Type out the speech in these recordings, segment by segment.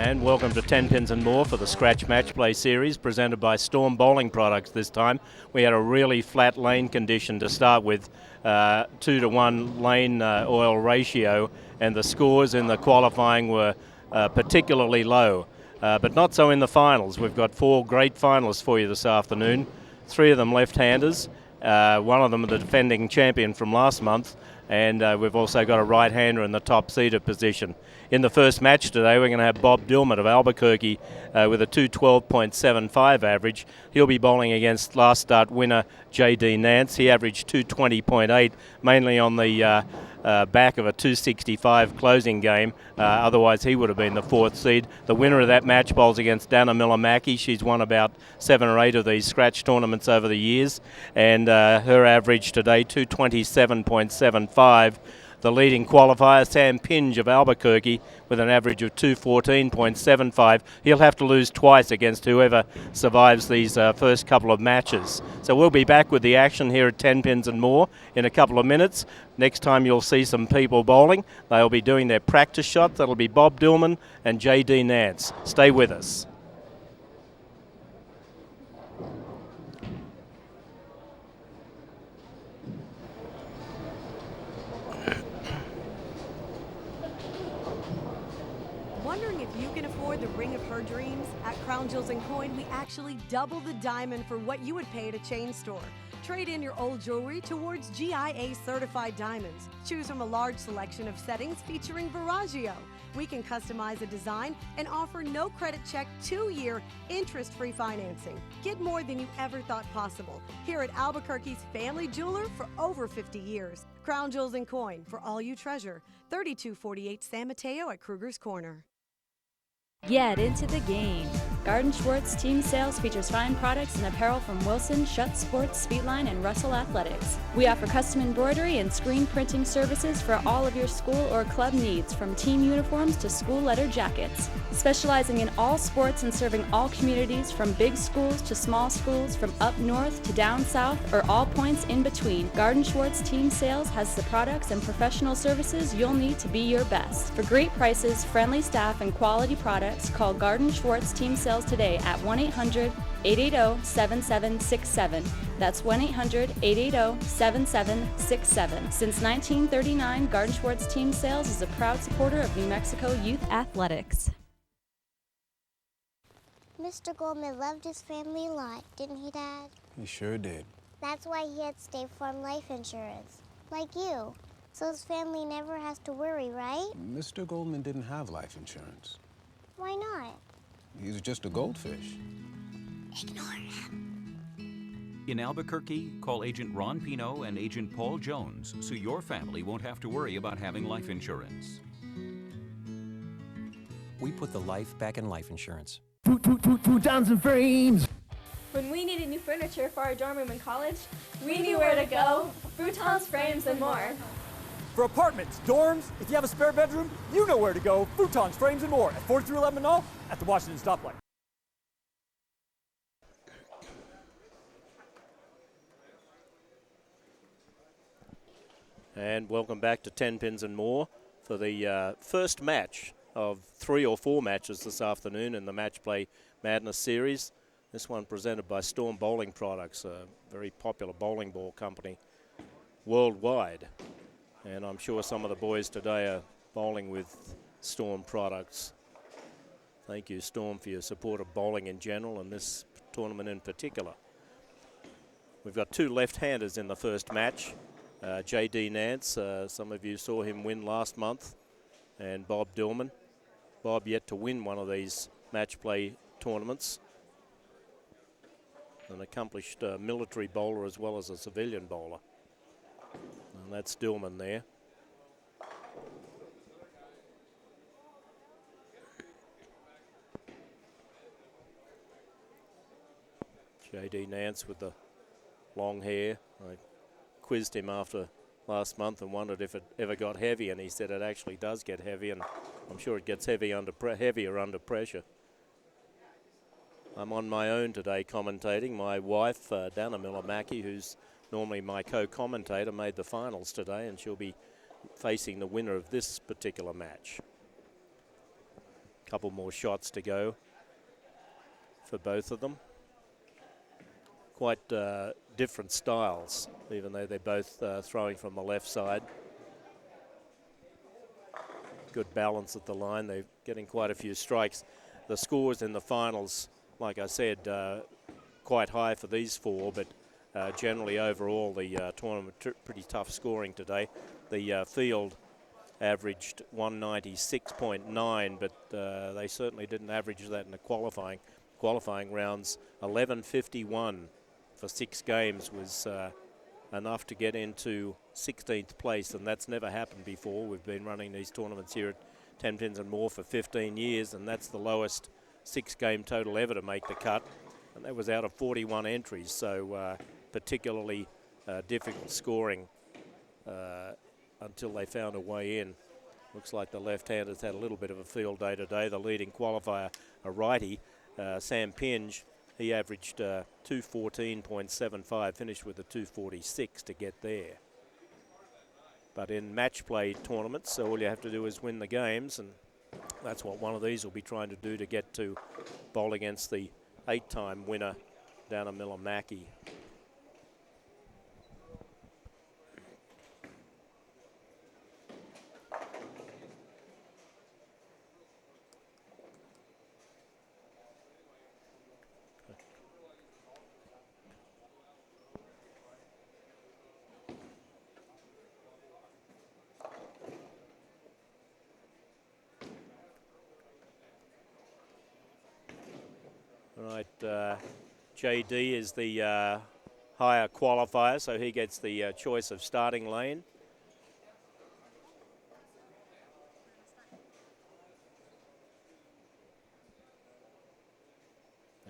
And welcome to 10 Pins and More for the Scratch Match Play Series presented by Storm Bowling Products this time. We had a really flat lane condition to start with, 2-to-1 lane oil ratio, and the scores in the qualifying were particularly low, but not so in the finals. We've got 4 great finalists for you this afternoon, 3 of them left-handers, one of them the defending champion from last month, and we've also got a right-hander in the top seater position. In the first match today, we're going to have Bob Dillman of Albuquerque with a 212.75 average. He'll be bowling against last start winner J.D. Nance. He averaged 220.8, mainly on the back of a 265 closing game. Otherwise, he would have been the 4th seed. The winner of that match bowls against Dana Miller-Mackey. She's won about 7 or 8 of these scratch tournaments over the years, and her average today, 227.75. The leading qualifier, Sam Pinge of Albuquerque, with an average of 214.75. He'll have to lose twice against whoever survives these first couple of matches. So we'll be back with the action here at 10 Pins and More in a couple of minutes. Next time you'll see some people bowling. They'll be doing their practice shots. That'll be Bob Dillman and J.D. Nance. Stay with us. Wondering if you can afford the ring of her dreams? At Crown Jewels & Coin, we actually double the diamond for what you would pay at a chain store. Trade in your old jewelry towards GIA certified diamonds. Choose from a large selection of settings featuring Veragio. We can customize a design and offer no credit check 2-year interest-free financing. Get more than you ever thought possible here at Albuquerque's family jeweler for over 50 years. Crown Jewels & Coin, for all you treasure. 3248 San Mateo at Kruger's Corner. Get into the game. Garden Schwartz Team Sales features fine products and apparel from Wilson, Schutt Sports, Speedline, and Russell Athletics. We offer custom embroidery and screen printing services for all of your school or club needs, from team uniforms to school letter jackets. Specializing in all sports and serving all communities, from big schools to small schools, from up north to down south, or all points in between, Garden Schwartz Team Sales has the products and professional services you'll need to be your best. For great prices, friendly staff, and quality products, call Garden Schwartz Team Sales today at 1-800-880-7767. That's 1-800-880-7767. Since 1939, Garden Schwartz Team Sales is a proud supporter of New Mexico youth athletics. Mr. Goldman loved his family a lot, didn't he, Dad? He sure did. That's why he had State Farm life insurance, like you. So his family never has to worry, right? Mr. Goldman didn't have life insurance. Why not? He's just a goldfish. Ignore him. In Albuquerque, call Agent Ron Pino and Agent Paul Jones so your family won't have to worry about having life insurance. We put the life back in life insurance. Futons and frames. When we needed new furniture for our dorm room in college, we knew where to go. Futons, frames, and more. For apartments, dorms, if you have a spare bedroom, you know where to go. Futons, frames, and more at 4311 Mall at the Washington stoplight. And welcome back to 10 Pins and More for the first match of 3 or 4 matches this afternoon in the Match Play Madness series. This one presented by Storm Bowling Products, a very popular bowling ball company worldwide. And I'm sure some of the boys today are bowling with Storm products. Thank you, Storm, for your support of bowling in general and this tournament in particular. We've got 2 left-handers in the first match. J.D. Nance, some of you saw him win last month, and Bob Dillman. Bob yet to win one of these match play tournaments. An accomplished military bowler as well as a civilian bowler. And that's Dillman there. J.D. Nance with the long hair. I quizzed him after last month and wondered if it ever got heavy, and he said it actually does get heavy, and I'm sure it gets heavier under pressure. I'm on my own today commentating. My wife, Dana Miller-Mackey, who's normally my co-commentator, made the finals today, and she'll be facing the winner of this particular match. Couple more shots to go for both of them. Quite different styles, even though they're both throwing from the left side. Good balance at the line. They're getting quite a few strikes. The scores in the finals, like I said, quite high for these four, but generally overall the tournament pretty tough scoring today. The field averaged 196.9, but they certainly didn't average that in the qualifying rounds. 11.51 for 6 games was enough to get into 16th place, and that's never happened before. We've been running these tournaments here at 10 Pins and More for 15 years, and that's the lowest 6-game total ever to make the cut, and that was out of 41 entries, so particularly difficult scoring until they found a way in. Looks like the left-handers had a little bit of a field day today. The leading qualifier, a righty, Sam Pinge, he averaged 214.75, finished with a 246 to get there. But in match play tournaments, all you have to do is win the games, and that's what one of these will be trying to do to get to bowl against the 8-time winner down in Millimaki. Right, JD is the higher qualifier, so he gets the choice of starting lane.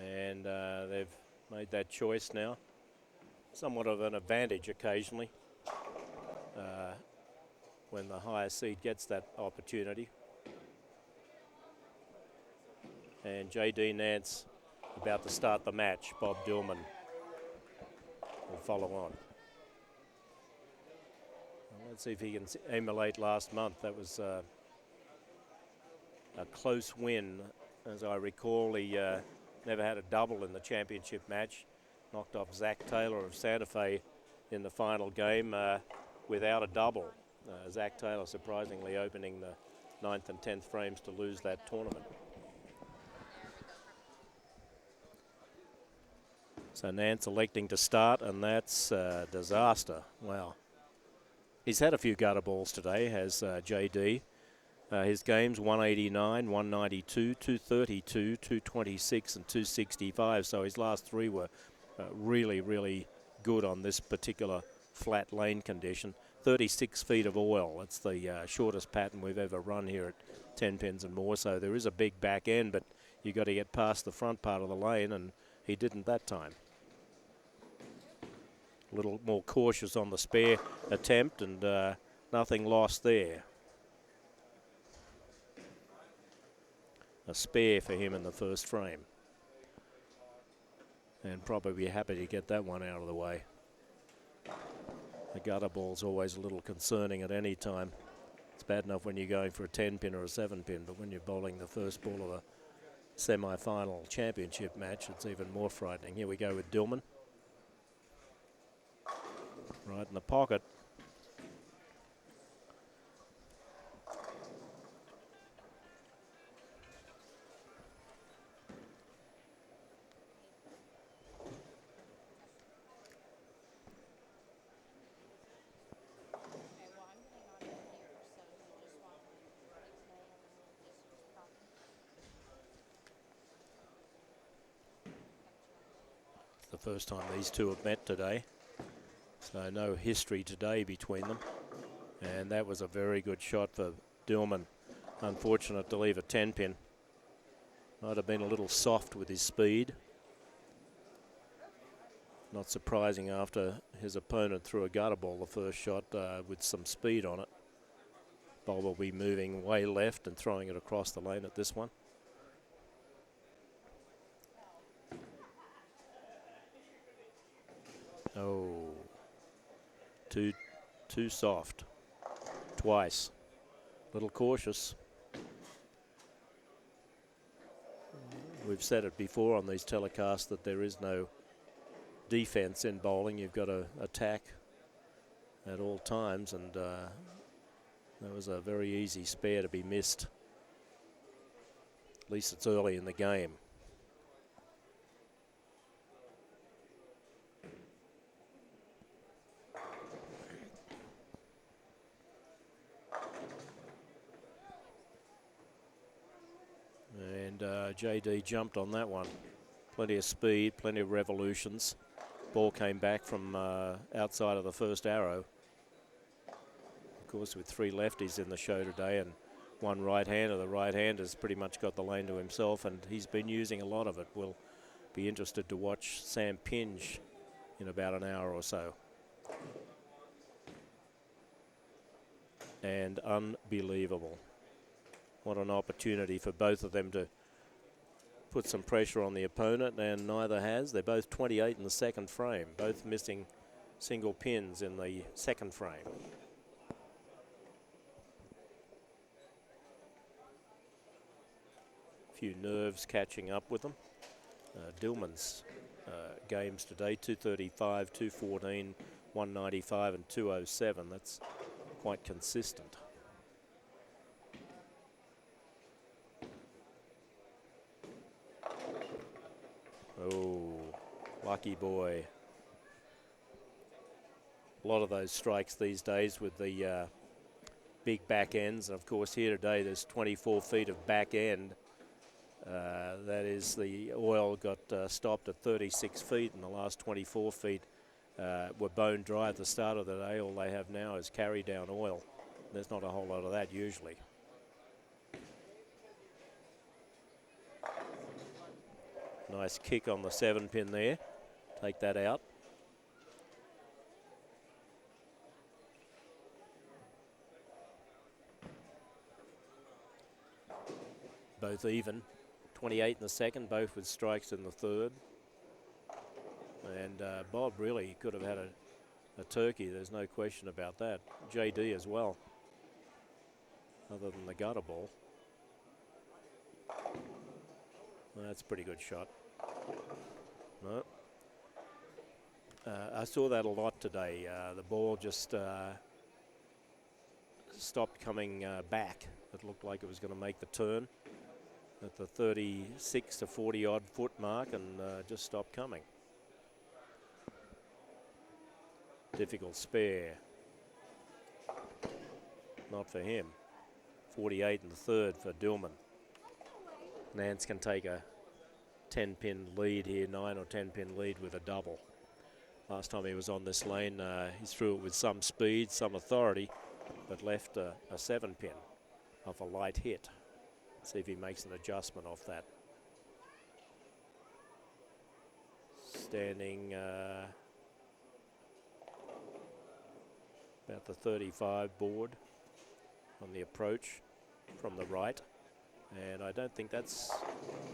And they've made that choice now. Somewhat of an advantage occasionally when the higher seed gets that opportunity. And JD Nance about to start the match. Bob Dillman will follow on. Well, let's see if he can emulate last month. That was a close win. As I recall, he never had a double in the championship match. Knocked off Zach Taylor of Santa Fe in the final game without a double. Zach Taylor surprisingly opening the 9th and 10th frames to lose that tournament. So Nance electing to start, and that's a disaster. Wow. He's had a few gutter balls today, has JD. His games 189, 192, 232, 226, and 265. So his last 3 were really, really good on this particular flat lane condition. 36 feet of oil. That's the shortest pattern we've ever run here at 10 Pins and More. So there is a big back end, but you've got to get past the front part of the lane, and he didn't that time. A little more cautious on the spare attempt, and nothing lost there. A spare for him in the first frame. And probably happy to get that one out of the way. The gutter ball's always a little concerning at any time. It's bad enough when you're going for a 10-pin or a 7-pin, but when you're bowling the first ball of a semi-final championship match, it's even more frightening. Here we go with Dillman. Right in the pocket. It's the first time these two have met today. So no history today between them. And that was a very good shot for Dillman. Unfortunate to leave a 10-pin. Might have been a little soft with his speed. Not surprising after his opponent threw a gutter ball the first shot with some speed on it. Ball will be moving way left and throwing it across the lane at this one. Oh. Too soft. Twice. Little cautious. We've said it before on these telecasts that there is no defense in bowling. You've got to attack at all times, and that was a very easy spare to be missed. At least it's early in the game. And JD jumped on that one. Plenty of speed, plenty of revolutions. Ball came back from outside of the first arrow. Of course, with 3 lefties in the show today and 1 right-hander. The right-hander's pretty much got the lane to himself, and he's been using a lot of it. We'll be interested to watch Sam Pinge in about an hour or so. And unbelievable. What an opportunity for both of them to put some pressure on the opponent, and neither has. They're both 28 in the second frame, both missing single pins in the second frame. A few nerves catching up with them. Dillman's games today, 235, 214, 195 and 207. That's quite consistent. Oh, lucky boy. A lot of those strikes these days with the big back ends. And of course, here today, there's 24 feet of back end. That is, the oil got stopped at 36 feet, and the last 24 feet were bone dry at the start of the day. All they have now is carry down oil. There's not a whole lot of that usually. Nice kick on the 7-pin there. Take that out. Both even. 28 in the second, both with strikes in the third. And Bob really could have had a turkey. There's no question about that. JD as well, other than the gutter ball. That's a pretty good shot. No. I saw that a lot today. The ball just stopped coming back. It looked like it was going to make the turn at the 36 to 40 odd foot mark, and just stopped coming. Difficult spare. Not for him. 48 in the third for Dillman. Nance can take a 10-pin lead here, 9 or 10-pin lead with a double. Last time he was on this lane, he threw it with some speed, some authority, but left a 7-pin off a light hit. See if he makes an adjustment off that. Standing about the 35 board on the approach from the right. And I don't think that's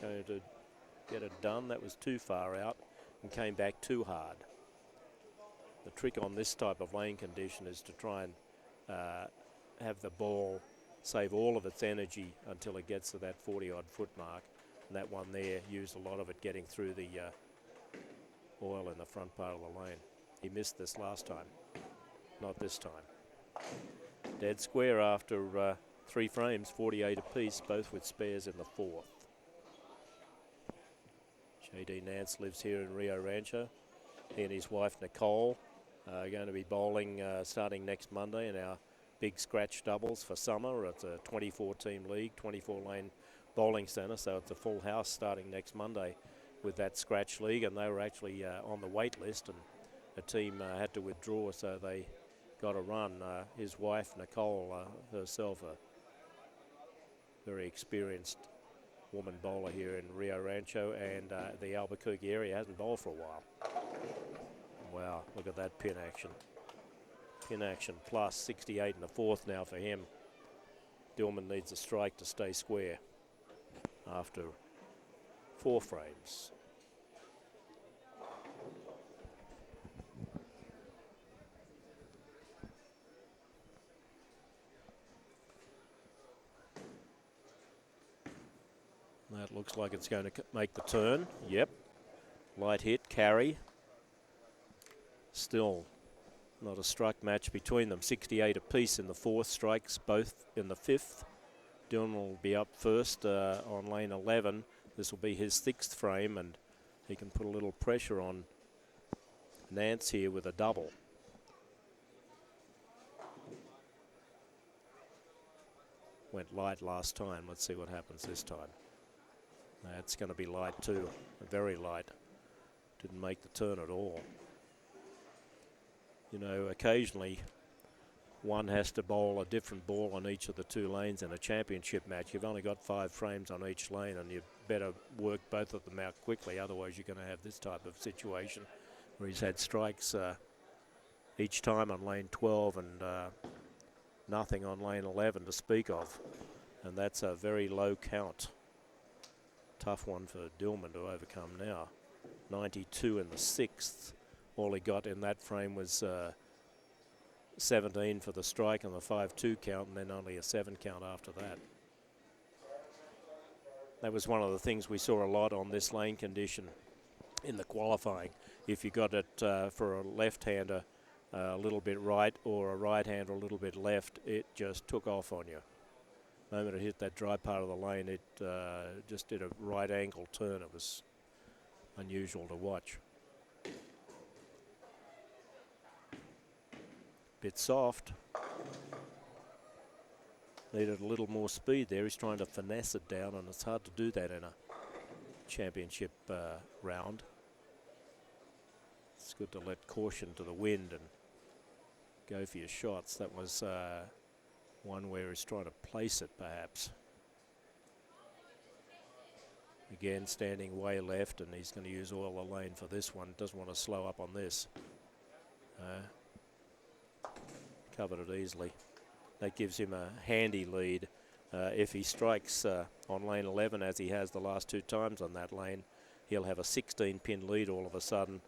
going to get it done. That was too far out and came back too hard. The trick on this type of lane condition is to try and have the ball save all of its energy until it gets to that 40-odd foot mark. And that one there used a lot of it getting through the oil in the front part of the lane. He missed this last time, not this time. Dead square after 3 frames, 48 apiece, both with spares in the fourth. JD Nance lives here in Rio Rancho. He and his wife Nicole are going to be bowling starting next Monday in our big scratch doubles for summer. It's a 24-team league, 24-lane bowling centre, so it's a full house starting next Monday with that scratch league, and they were actually on the wait list, and a team had to withdraw, so they got a run. His wife Nicole herself a very experienced woman bowler here in Rio Rancho and the Albuquerque area, hasn't bowled for a while. Wow, look at that pin action. Pin action plus 68 in the fourth now for him. Dillman needs a strike to stay square after 4 frames. That looks like it's going to make the turn. Yep. Light hit, carry. Still not a strike match between them. 68 apiece in the fourth, strikes both in the fifth. Dylan will be up first on lane 11. This will be his sixth frame, and he can put a little pressure on Nance here with a double. Went light last time. Let's see what happens this time. That's going to be light too, very light. Didn't make the turn at all. You know, occasionally one has to bowl a different ball on each of the two lanes in a championship match. You've only got 5 frames on each lane, and you better work both of them out quickly, otherwise you're going to have this type of situation where he's had strikes each time on lane 12 and nothing on lane 11 to speak of, and that's a very low count. Tough one for Dillman to overcome now. 92 in the sixth. All he got in that frame was 17 for the strike and the 5-2 count, and then only a 7 count after that. That was one of the things we saw a lot on this lane condition in the qualifying. If you got it for a left-hander a little bit right or a right-hander a little bit left, it just took off on you. The moment it hit that dry part of the lane, it just did a right angle turn. It was unusual to watch. Bit soft. Needed a little more speed there. He's trying to finesse it down, and it's hard to do that in a championship round. It's good to let caution to the wind and go for your shots. That was one where he's trying to place it, perhaps. Again, standing way left, and he's going to use all the lane for this one. Doesn't want to slow up on this. Covered it easily. That gives him a handy lead. If he strikes on lane 11, as he has the last 2 times on that lane, he'll have a 16-pin lead all of a sudden,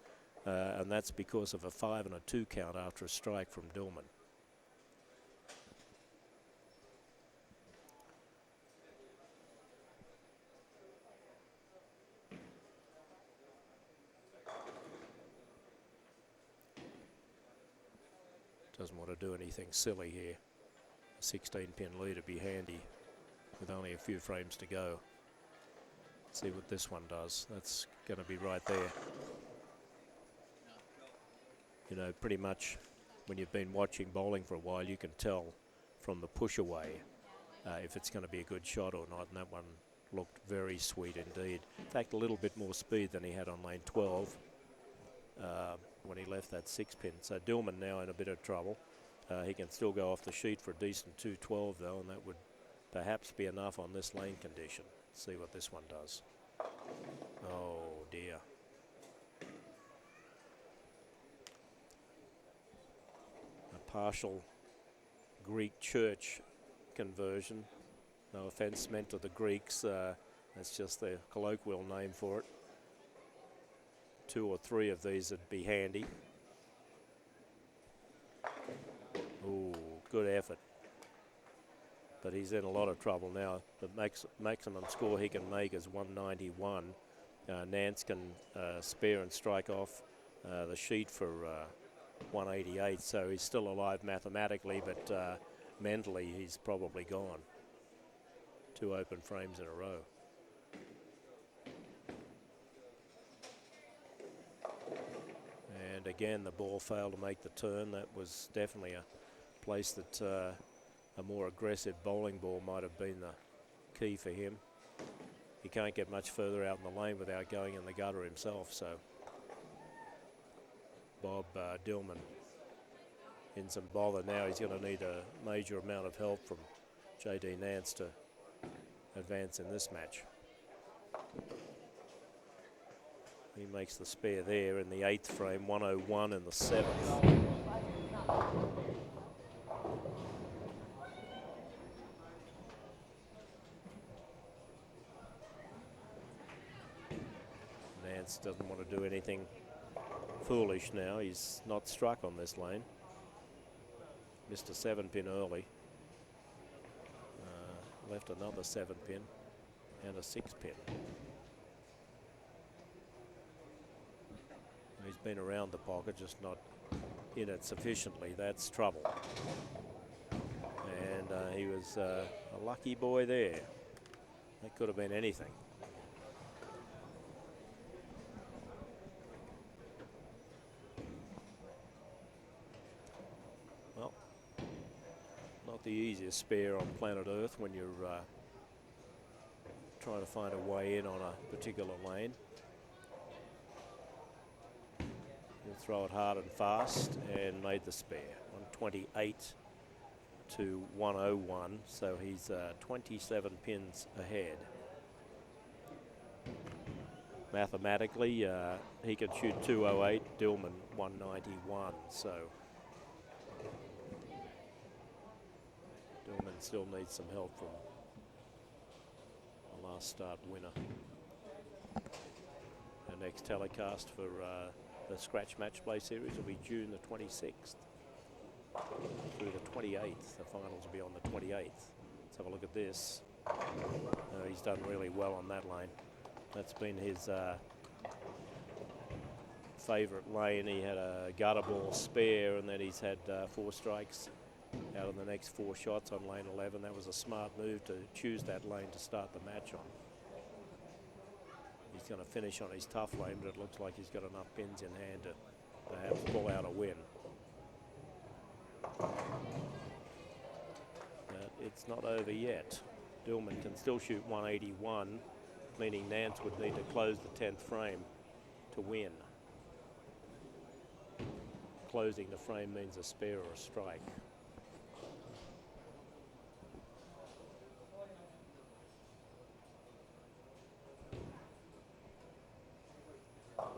and that's because of a 5 and a 2 count after a strike from Dillman. Doesn't want to do anything silly here. A 16-pin lead would be handy with only a few frames to go. Let's see what this one does. That's going to be right there. You know, pretty much when you've been watching bowling for a while, you can tell from the push away if it's going to be a good shot or not, and that one looked very sweet indeed. In fact, a little bit more speed than he had on lane 12. When he left that 6-pin. So Dillman now in a bit of trouble. He can still go off the sheet for a decent 212 though, and that would perhaps be enough on this lane condition. Let's see what this one does. Oh dear. A partial Greek church conversion. No offense meant to the Greeks. That's just their colloquial name for it. 2 or 3 of these would be handy. Ooh, good effort. But he's in a lot of trouble now. The maximum score he can make is 191. Nance can spare and strike off the sheet for 188, so he's still alive mathematically, but mentally he's probably gone. 2 open frames in a row. And again, the ball failed to make the turn. That was definitely a place that a more aggressive bowling ball might have been the key for him. He can't get much further out in the lane without going in the gutter himself, so Bob Dillman in some bother now. He's going to need a major amount of help from J.D. Nance to advance in this match. He makes the spare there in the 8th frame, 101 in the 7th. Nance doesn't want to do anything foolish now. He's not struck on this lane. Missed a 7-pin early. Left another 7-pin. and a 6-pin. He's been around the pocket, just not in it sufficiently. That's trouble. And he was a lucky boy there. That could have been anything. Well, not the easiest spare on planet Earth when you're trying to find a way in on a particular lane. He'll throw it hard and fast and made the spare. 128 to 101, so he's 27 pins ahead. Mathematically, he could shoot 208, Dillman 191, so Dillman still needs some help from the last start winner. Our next telecast for the Scratch Match Play Series will be June the 26th through the 28th. The finals will be on the 28th. Let's have a look at this. He's done really well on that lane. That's been his favourite lane. He had a gutter ball spare, and then he's had 4 strikes out of the next 4 shots on lane 11. That was a smart move to choose that lane to start the match on. He's going to finish on his tough lane, but it looks like he's got enough pins in hand to perhaps pull out a win. But it's not over yet. Dillman can still shoot 181, meaning Nance would need to close the 10th frame to win. Closing the frame means a spare or a strike.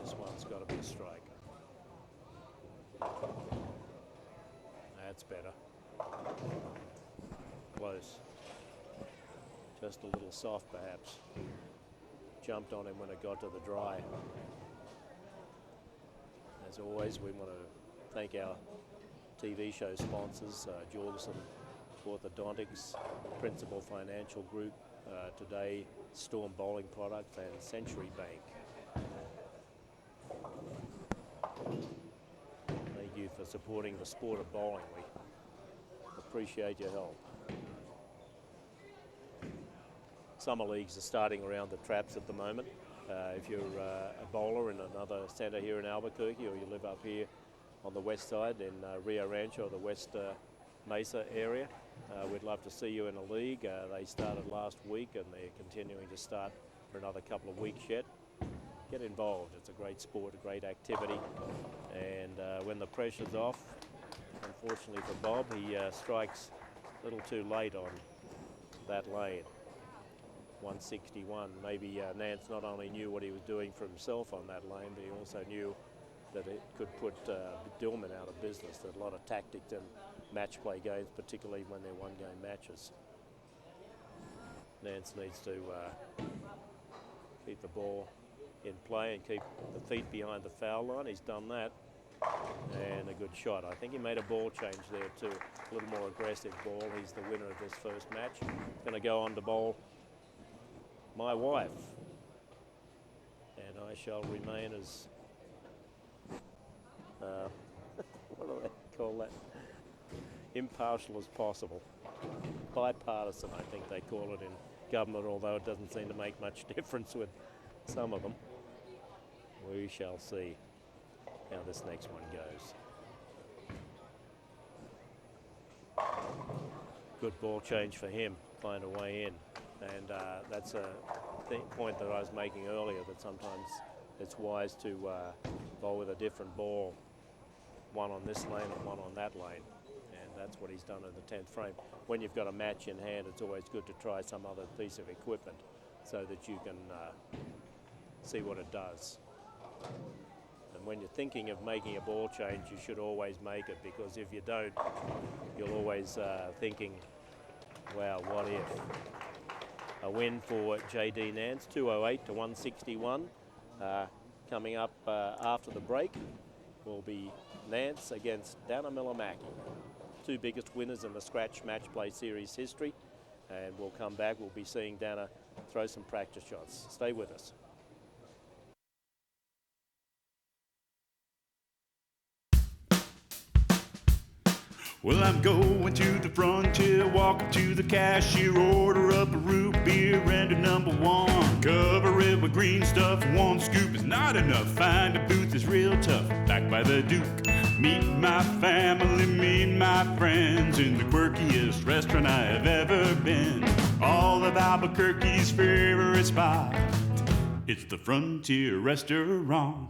This one's got to be a strike. That's better. Close. Just a little soft, perhaps. Jumped on him when it got to the dry. As always, we want to thank our TV show sponsors, Jorgensen Orthodontics, Principal Financial Group, Today, Storm Bowling Products, and Century Bank. Thank you for supporting the sport of bowling. We appreciate your help. Summer leagues are starting around the traps at the moment. If you're a bowler in another centre here in Albuquerque, or you live up here on the west side in Rio Rancho or the West Mesa area, we'd love to see you in a league. They started last week and they're continuing to start for another couple of weeks yet. Get involved. It's a great sport, a great activity, and when the pressure's off, unfortunately for Bob, he strikes a little too late on that lane. 161. Maybe Nance not only knew what he was doing for himself on that lane, but he also knew that it could put Dillman out of business. There's a lot of tactics in match play games, particularly when they're one-game matches. Nance needs to keep the ball in play and keep the feet behind the foul line. He's done that, and a good shot. I think he made a ball change there too, a little more aggressive ball. He's the winner of this first match. He's going to go on to bowl my wife, and I shall remain as what do they call that, impartial as possible. Bipartisan, I think they call it in government, although it doesn't seem to make much difference with some of them. We shall see how this next one goes. Good ball change for him, find a way in. And that's a point that I was making earlier, that sometimes it's wise to bowl with a different ball, one on this lane and one on that lane. And that's what he's done in the 10th frame. When you've got a match in hand, it's always good to try some other piece of equipment so that you can see what it does. And when you're thinking of making a ball change, you should always make it, because if you don't, you're always thinking, wow, what if? A win for J.D. Nance, 208 to 161. Coming up after the break will be Nance against Dana Millamacki, 2 biggest winners in the Scratch Match Play Series history. And we'll come back, we'll be seeing Dana throw some practice shots. Stay with us. Well, I'm going to the frontier, walking to the cashier, order up a root beer and a number one. Cover it with green stuff, one scoop is not enough. Find a booth is real tough, back by the Duke. Meet my family, meet my friends in the quirkiest restaurant I have ever been. All of Albuquerque's favorite spot, it's the Frontier Restaurant.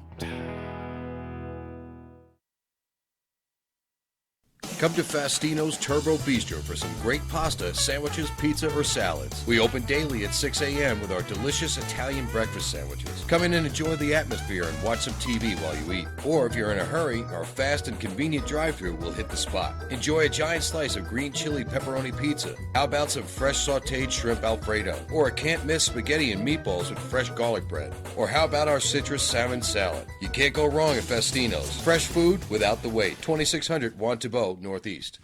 Come to Fastino's Turbo Bistro for some great pasta, sandwiches, pizza, or salads. We open daily at 6 a.m. with our delicious Italian breakfast sandwiches. Come in and enjoy the atmosphere and watch some TV while you eat. Or if you're in a hurry, our fast and convenient drive-thru will hit the spot. Enjoy a giant slice of green chili pepperoni pizza. How about some fresh sauteed shrimp Alfredo? Or a can't-miss spaghetti and meatballs with fresh garlic bread? Or how about our citrus salmon salad? You can't go wrong at Fastino's. Fresh food without the wait. 2600 Juan Tabo, Northeast.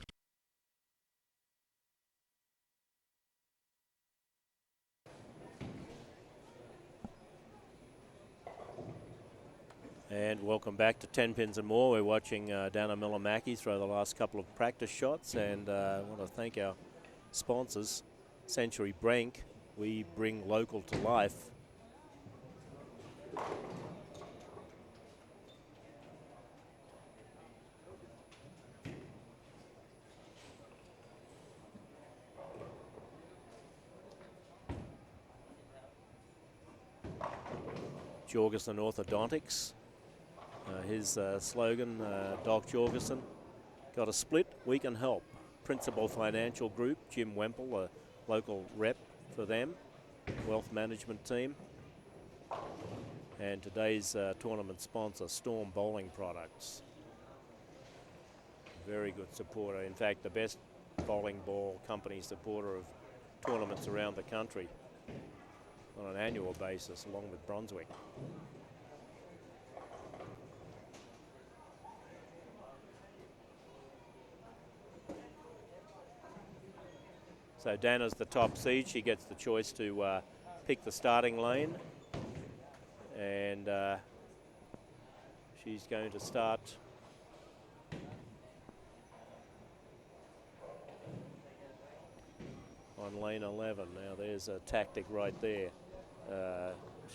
And welcome back to 10 Pins and More. We're watching Dana Millamaki throw the last couple of practice shots, and I want to thank our sponsors, Century Brink. We bring local to life. Jorgensen Orthodontics. His slogan, Doc Jorgensen, got a split, we can help. Principal Financial Group, Jim Wemple, a local rep for them, wealth management team. And today's tournament sponsor, Storm Bowling Products. Very good supporter. In fact, the best bowling ball company supporter of tournaments around the country on an annual basis, along with Brunswick. So Dana's the top seed. She gets the choice to pick the starting lane. And she's going to start on lane 11. Now there's a tactic right there.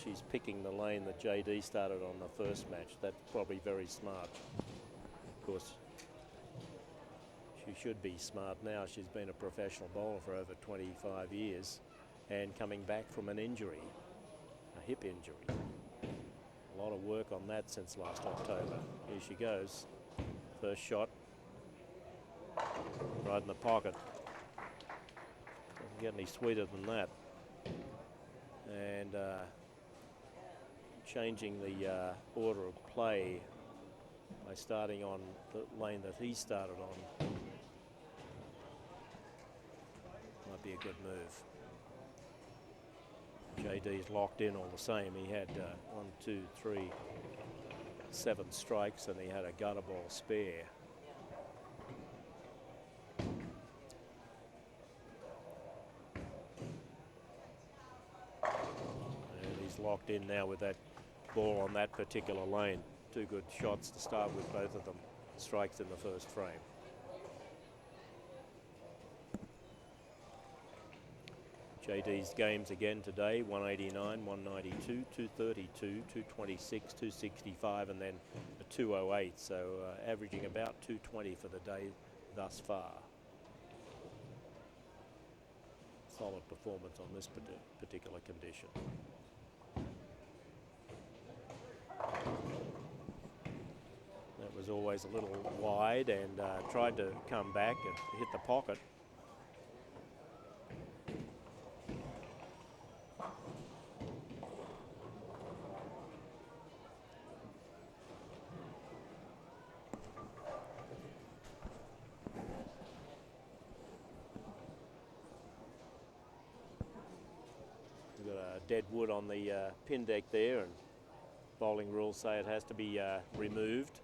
She's picking the lane that JD started on the first match. That's probably very smart. Of course, she should be smart now. She's been a professional bowler for over 25 years and coming back from an injury, a hip injury. A lot of work on that since last October. Here she goes. First shot. Right in the pocket. Doesn't get any sweeter than that. And changing the order of play by starting on the lane that he started on might be a good move. JD's locked in all the same. He had 1, 2, 3, 7 strikes, and he had a gutter ball spare. And he's locked in now with that ball on that particular lane. 2 good shots to start with, both of them strikes in the first frame. JD's games again today, 189, 192, 232, 226, 265, and then a 208. So averaging about 220 for the day thus far. Solid performance on this particular condition. That was always a little wide and tried to come back and hit the pocket. We've got a dead wood on the pin deck there, and bowling rules say it has to be removed.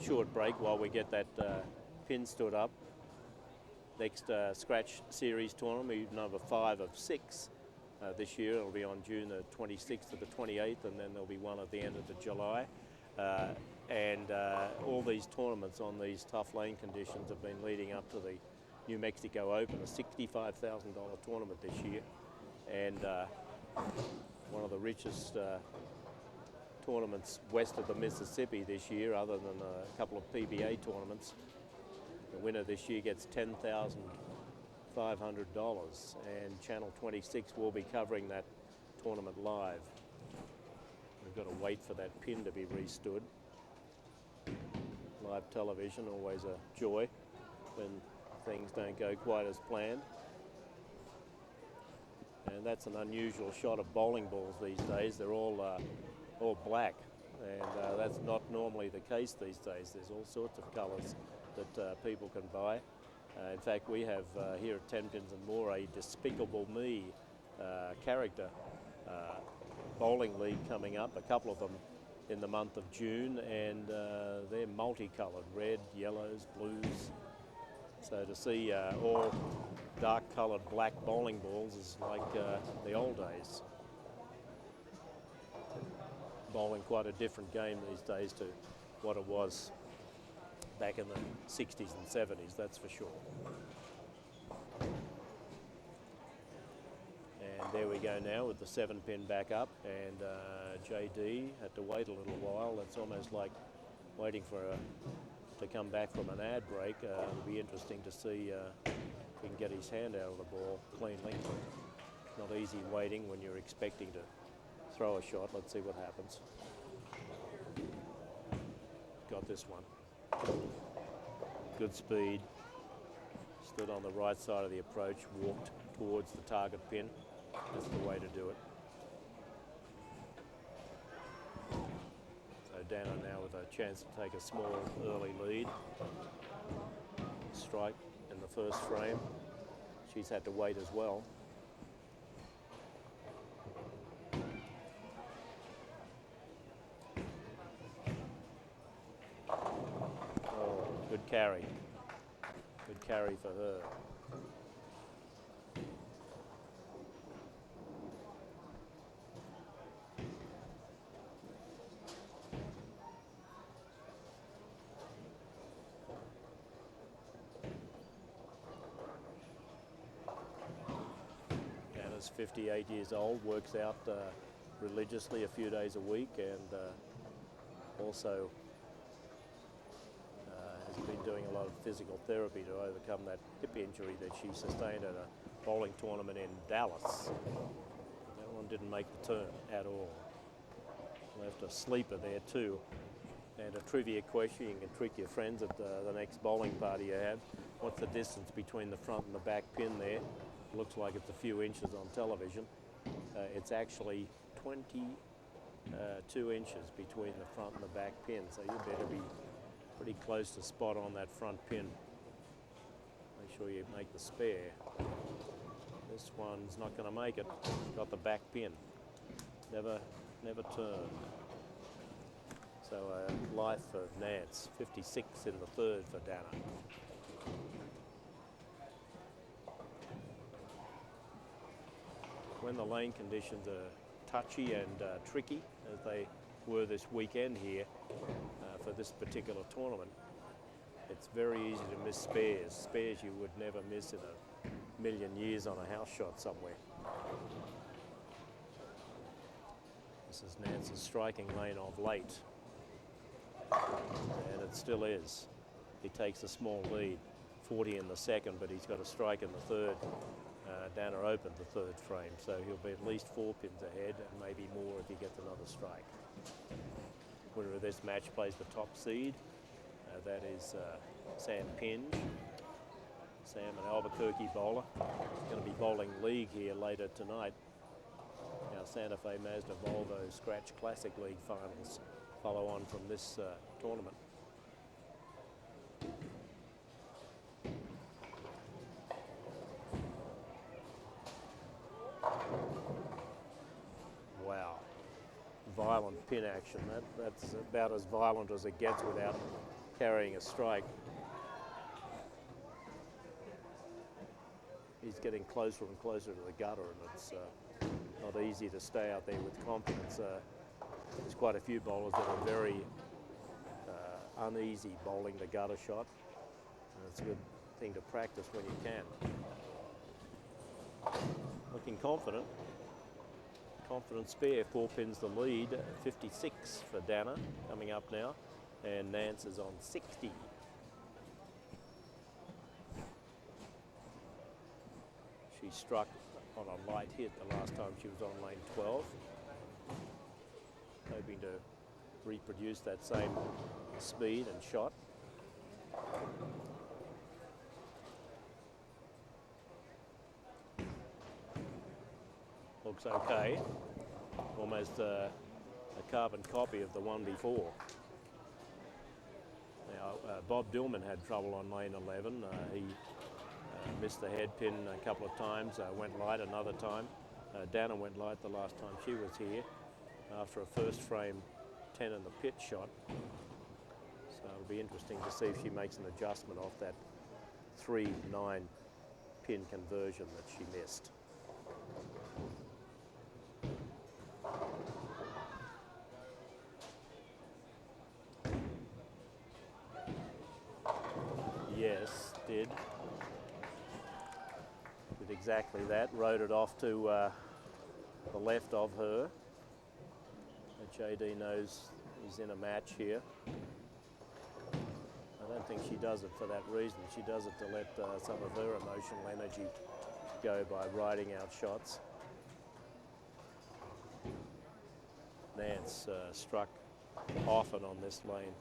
short break while we get that pin stood up. Next Scratch Series tournament, number 5 of 6 this year. It'll be on June the 26th to the 28th, and then there'll be one at the end of the July. And all these tournaments on these tough lane conditions have been leading up to the New Mexico Open, a $65,000 tournament this year, and one of the richest tournaments west of the Mississippi this year, other than a couple of PBA tournaments. The winner this year gets $10,500, and Channel 26 will be covering that tournament live. We've got to wait for that pin to be restood. Live television, always a joy when things don't go quite as planned. And that's an unusual shot of bowling balls these days. They're all black, and that's not normally the case these days. There's all sorts of colours that people can buy. In fact, we have here at 10 Pins and More a Despicable Me character bowling league coming up, a couple of them in the month of June, and they're multicoloured, red, yellows, blues. So to see all dark-coloured black bowling balls is like the old days. Bowling quite a different game these days to what it was back in the 60s and 70s, that's for sure. And there we go now with the 7-pin back up, and JD had to wait a little while. It's almost like waiting for to come back from an ad break. It'll be interesting to see if he can get his hand out of the ball cleanly. Not easy waiting when you're expecting to throw a shot. Let's see what happens. Got this one. Good speed. Stood on the right side of the approach, walked towards the target pin. That's the way to do it. So Dana now with a chance to take a small early lead. Strike in the first frame. She's had to wait as well. Oh, good carry. Good carry for her. Anna's 58 years old, works out religiously a few days a week, and also has been doing a lot of physical therapy to overcome that hip injury that she sustained at a bowling tournament in Dallas. That one didn't make the turn at all. Left a sleeper there too. And a trivia question, you can trick your friends at the next bowling party you have. What's the distance between the front and the back pin there? Looks like it's a few inches on television. It's actually 22 inches between the front and the back pin, so you better be pretty close to spot on that front pin. Make sure you make the spare. This one's not going to make it. Got the back pin. Never turned. So life for Nance. 56 in the third for Dana. When the lane conditions are touchy and tricky, as they were this weekend here for this particular tournament, it's very easy to miss spares. Spares you would never miss in a million years on a house shot somewhere. This is Nance's striking lane of late, and it still is. He takes a small lead, 40 in the second, but he's got a strike in the third. Dana opened the third frame, so he'll be at least 4 pins ahead, and maybe more if he gets another strike. Winner of this match plays the top seed. That is Sam Pinge. Sam, an Albuquerque bowler. He's going to be bowling league here later tonight. Now Santa Fe Mazda Volvo Scratch Classic League finals follow on from this tournament. Wow, violent pin action. That's about as violent as it gets without carrying a strike. He's getting closer and closer to the gutter, and it's not easy to stay out there with confidence. There's quite a few bowlers that are very uneasy bowling the gutter shot, and it's a good thing to practice when you can. Looking confident. Confident spare, 4 pins the lead, 56 for Dana coming up now, and Nance is on 60. She struck on a light hit the last time she was on lane 12. Hoping to reproduce that same speed and shot. Looks okay. Almost a carbon copy of the one before. Now, Bob Dillman had trouble on lane 11. He missed the head pin a couple of times, went light another time. Dana went light the last time she was here after a first frame 10 in the pit shot. So it'll be interesting to see if she makes an adjustment off that 3-9 pin conversion that she missed. Yes, did exactly that. Rode it off to the left of her. JD knows he's in a match here. I don't think she does it for that reason. She does it to let some of her emotional energy go by riding out shots. Nance struck often on this lane.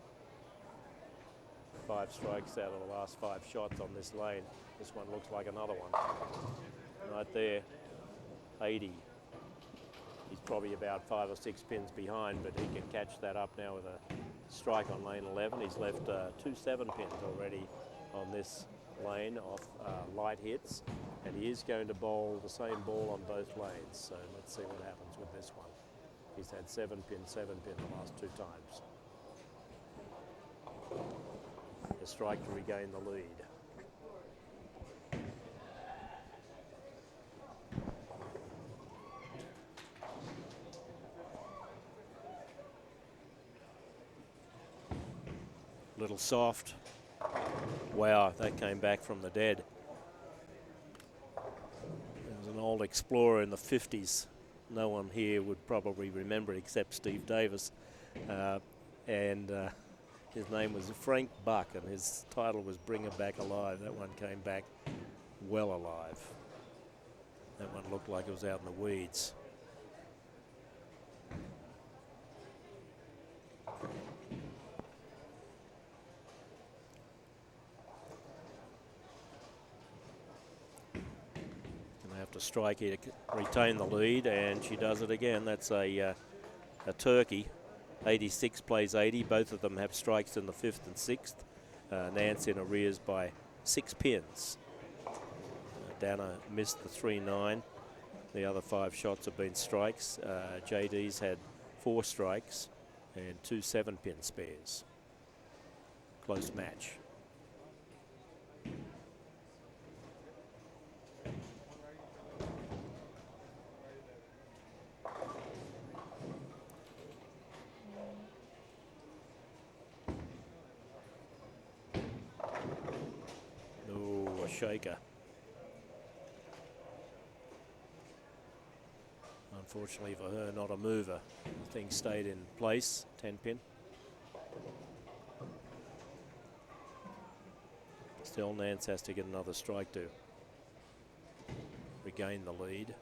5 strikes out of the last 5 shots on this lane. This one looks like another one. Right there, 80. He's probably about 5 or 6 pins behind, but he can catch that up now with a strike on lane 11. He's left 2 7 pins already on this lane off light hits, and he is going to bowl the same ball on both lanes. So let's see what happens with this one. He's had 7 pin the last 2 times. A strike to regain the lead. Little soft. Wow, that came back from the dead. There was an old explorer in the 50s. No one here would probably remember it except Steve Davis. His name was Frank Buck, and his title was Bring Her Back Alive. That one came back well alive. That one looked like it was out in the weeds. Gonna have to strike here to retain the lead, and she does it again. That's a turkey. 86 plays 80. Both of them have strikes in the 5th and 6th. Nance in arrears by 6 pins. Dana missed the 3-9. The other 5 shots have been strikes. JD's had 4 strikes and 2 7-pin spares. Close match. Shaker. Unfortunately for her, not a mover. The thing stayed in place, 10 pin. Still, Nance has to get another strike to regain the lead.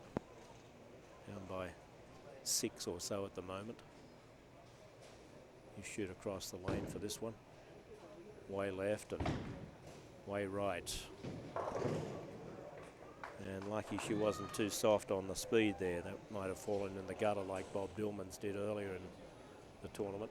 Down by 6 or so at the moment. You shoot across the lane for this one. Way left and way right. And lucky she wasn't too soft on the speed there. That might have fallen in the gutter like Bob Dillman's did earlier in the tournament.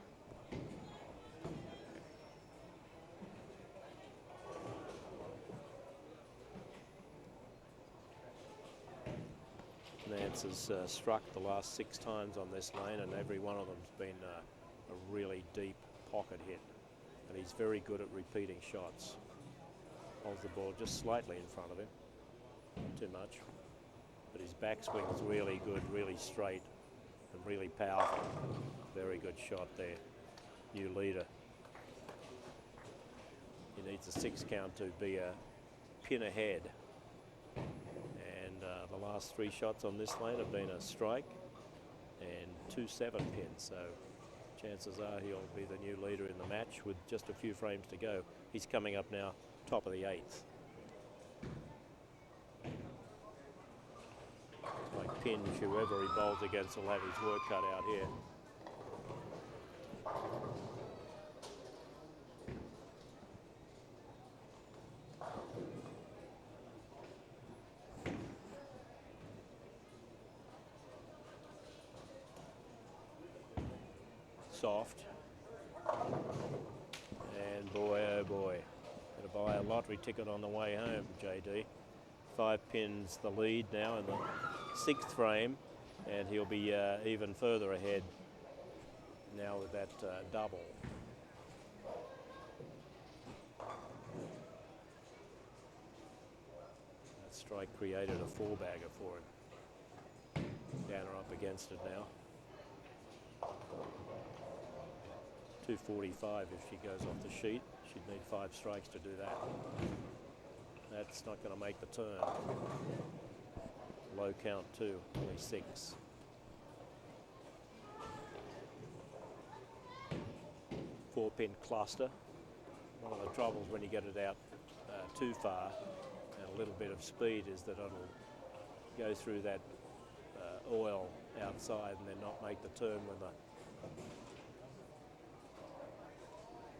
Nance has struck the last 6 times on this lane, and every one of them's been a really deep pocket hit. and he's very good at repeating shots. Holds the ball just slightly in front of him, not too much, but his backswing is really good, really straight, and really powerful. Very good shot there. New leader. He needs a 6 count to be a pin ahead. And the last 3 shots on this lane have been a strike and 2 7 pins. So chances are he'll be the new leader in the match with just a few frames to go. He's coming up now, top of the 8th. Like Pinch, whoever he bowls against will have his work cut out here. Soft. And boy, oh boy. Gonna buy a lottery ticket on the way home, JD. 5 pins the lead now in the 6th frame, and he'll be even further ahead now with that double. That strike created a 4-bagger for him. Downer up against it now. 245 if she goes off the sheet. She'd need 5 strikes to do that. That's not going to make the turn. Low count too, only 6. Four-pin cluster. One of the troubles when you get it out too far and a little bit of speed is that it'll go through that oil outside and then not make the turn when the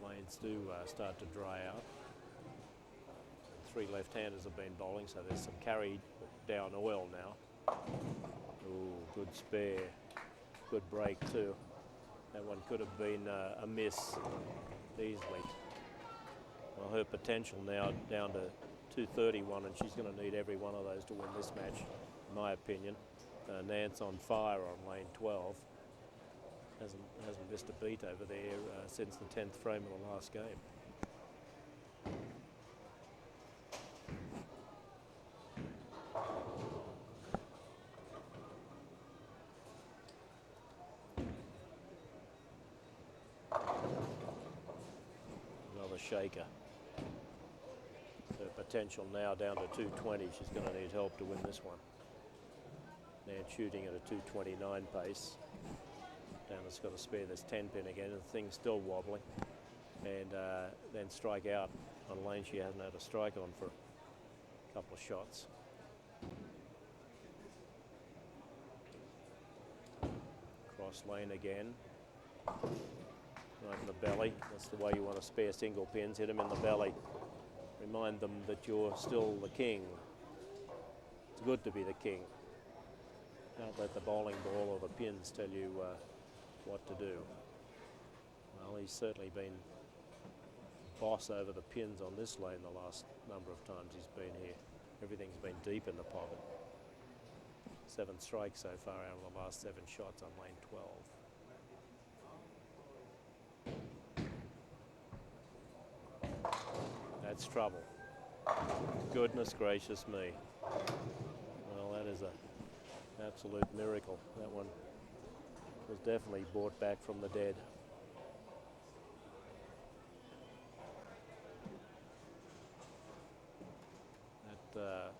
lanes do start to dry out. 3 left-handers have been bowling, so there's some carried down oil now. Ooh, good spare. Good break too. That one could have been a miss easily. Well, her potential now down to 231, and she's going to need every one of those to win this match, in my opinion. Nance on fire on lane 12. Hasn't missed a beat over there since the 10th frame of the last game. Another shaker. Her potential now down to 220. She's going to need help to win this one. Nance shooting at a 229 pace. Downer's got to spare this 10-pin again, and the thing's still wobbling. And then strike out on a lane she hasn't had a strike on for a couple of shots. Cross lane again. Right in the belly. That's the way you want to spare single pins. Hit them in the belly. Remind them that you're still the king. It's good to be the king. Don't let the bowling ball or the pins tell you what to do. Well, he's certainly been boss over the pins on this lane the last number of times he's been here. Everything's been deep in the pocket. 7 strikes so far out of the last 7 shots on lane 12. That's trouble. Goodness gracious me. Well, that is an absolute miracle. That one was definitely brought back from the dead. That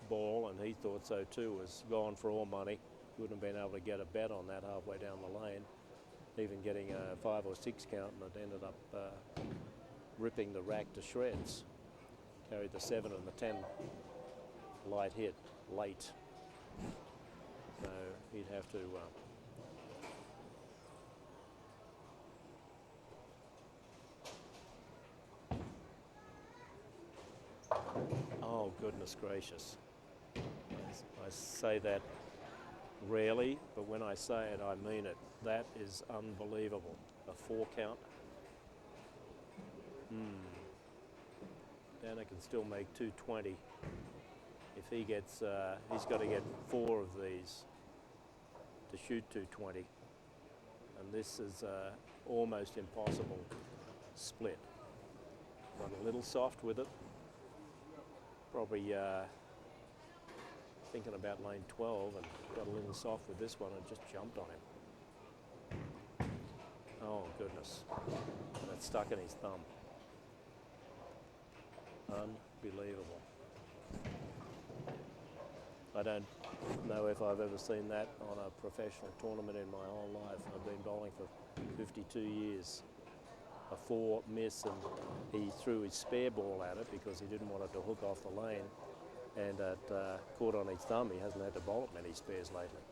ball, and he thought so too, was gone for all money. Wouldn't have been able to get a bet on that halfway down the lane, even getting a 5 or 6 count, and it ended up ripping the rack to shreds. Carried the 7 and the 10 light hit late. So he'd have to oh, goodness gracious. I say that rarely, but when I say it, I mean it. That is unbelievable. A 4 count. Downer can still make 220. If he gets, he's got to get 4 of these to shoot 220. And this is almost impossible split. Got a little soft with it. Probably thinking about lane 12 and got a little soft with this one and just jumped on him. Oh goodness, and it stuck in his thumb. Unbelievable. I don't know if I've ever seen that on a professional tournament in my whole life. I've been bowling for 52 years. A 4 miss, and he threw his spare ball at it because he didn't want it to hook off the lane, and it caught on his thumb. He hasn't had to bowl at many spares lately.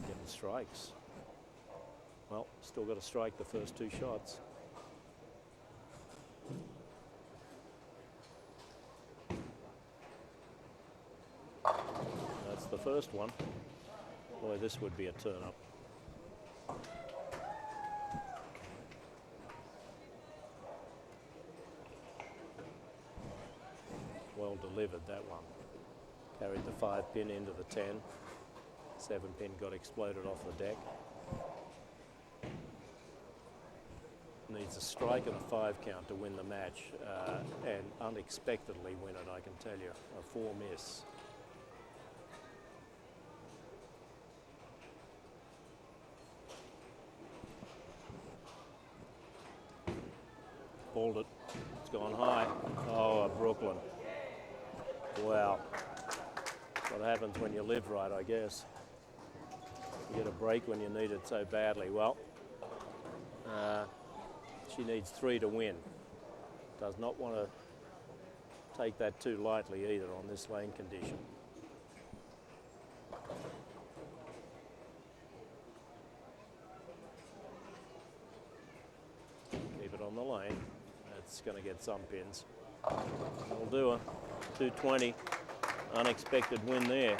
Getting strikes. Well, still got to strike the first 2 shots. That's the first one. Boy, this would be a turn-up. Well delivered, that one. Carried the 5-pin into the 10. 7-pin got exploded off the deck. Needs a strike and a 5 count to win the match, and unexpectedly win it, I can tell you. A 4 miss. Balled it. It's gone high. Oh, Brooklyn. Wow. What happens when you live right, I guess. You get a break when you need it so badly. Well, she needs 3 to win. Does not want to take that too lightly either on this lane condition. Keep it on the lane. That's going to get some pins. That'll do her. 220. Unexpected win there.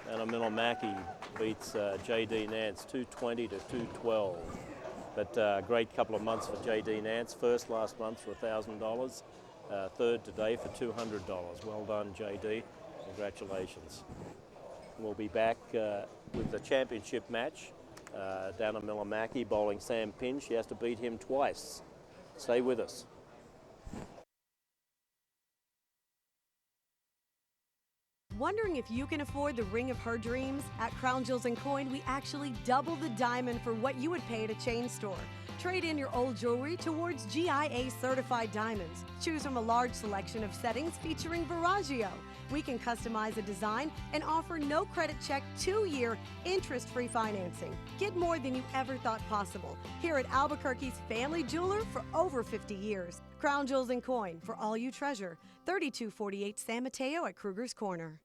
Anna Milomaki beats J.D. Nance 220 to 212. But great couple of months for J.D. Nance. First last month for $1,000. Third today for $200. Well done, J.D. Congratulations. We'll be back with the championship match. Dana Milomaki bowling Sam Pin. She has to beat him twice. Stay with us. Wondering if you can afford the ring of her dreams? At Crown Jewels and Coin, we actually double the diamond for what you would pay at a chain store. Trade in your old jewelry towards GIA certified diamonds. Choose from a large selection of settings featuring Viraggio. We can customize a design and offer no credit check 2-year interest-free financing. Get more than you ever thought possible here at Albuquerque's family jeweler for over 50 years. Crown Jewels and Coin, for all you treasure. 3248 San Mateo at Kruger's Corner.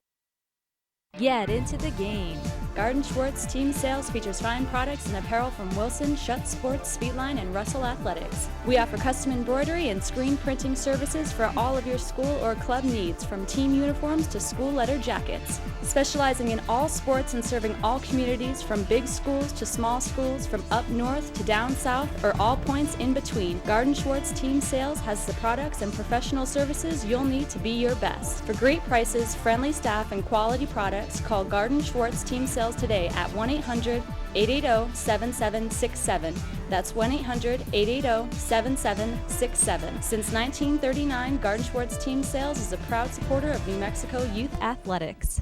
Get into the game. Garden Schwartz Team Sales features fine products and apparel from Wilson, Schutt Sports, Speedline, and Russell Athletics. We offer custom embroidery and screen printing services for all of your school or club needs, from team uniforms to school letter jackets. Specializing in all sports and serving all communities, from big schools to small schools, from up north to down south, or all points in between, Garden Schwartz Team Sales has the products and professional services you'll need to be your best. For great prices, friendly staff, and quality products, call Garden Schwartz Team Sales today at 1-800-880-7767. That's 1-800-880-7767. Since 1939, Garden Schwartz Team Sales is a proud supporter of New Mexico youth athletics.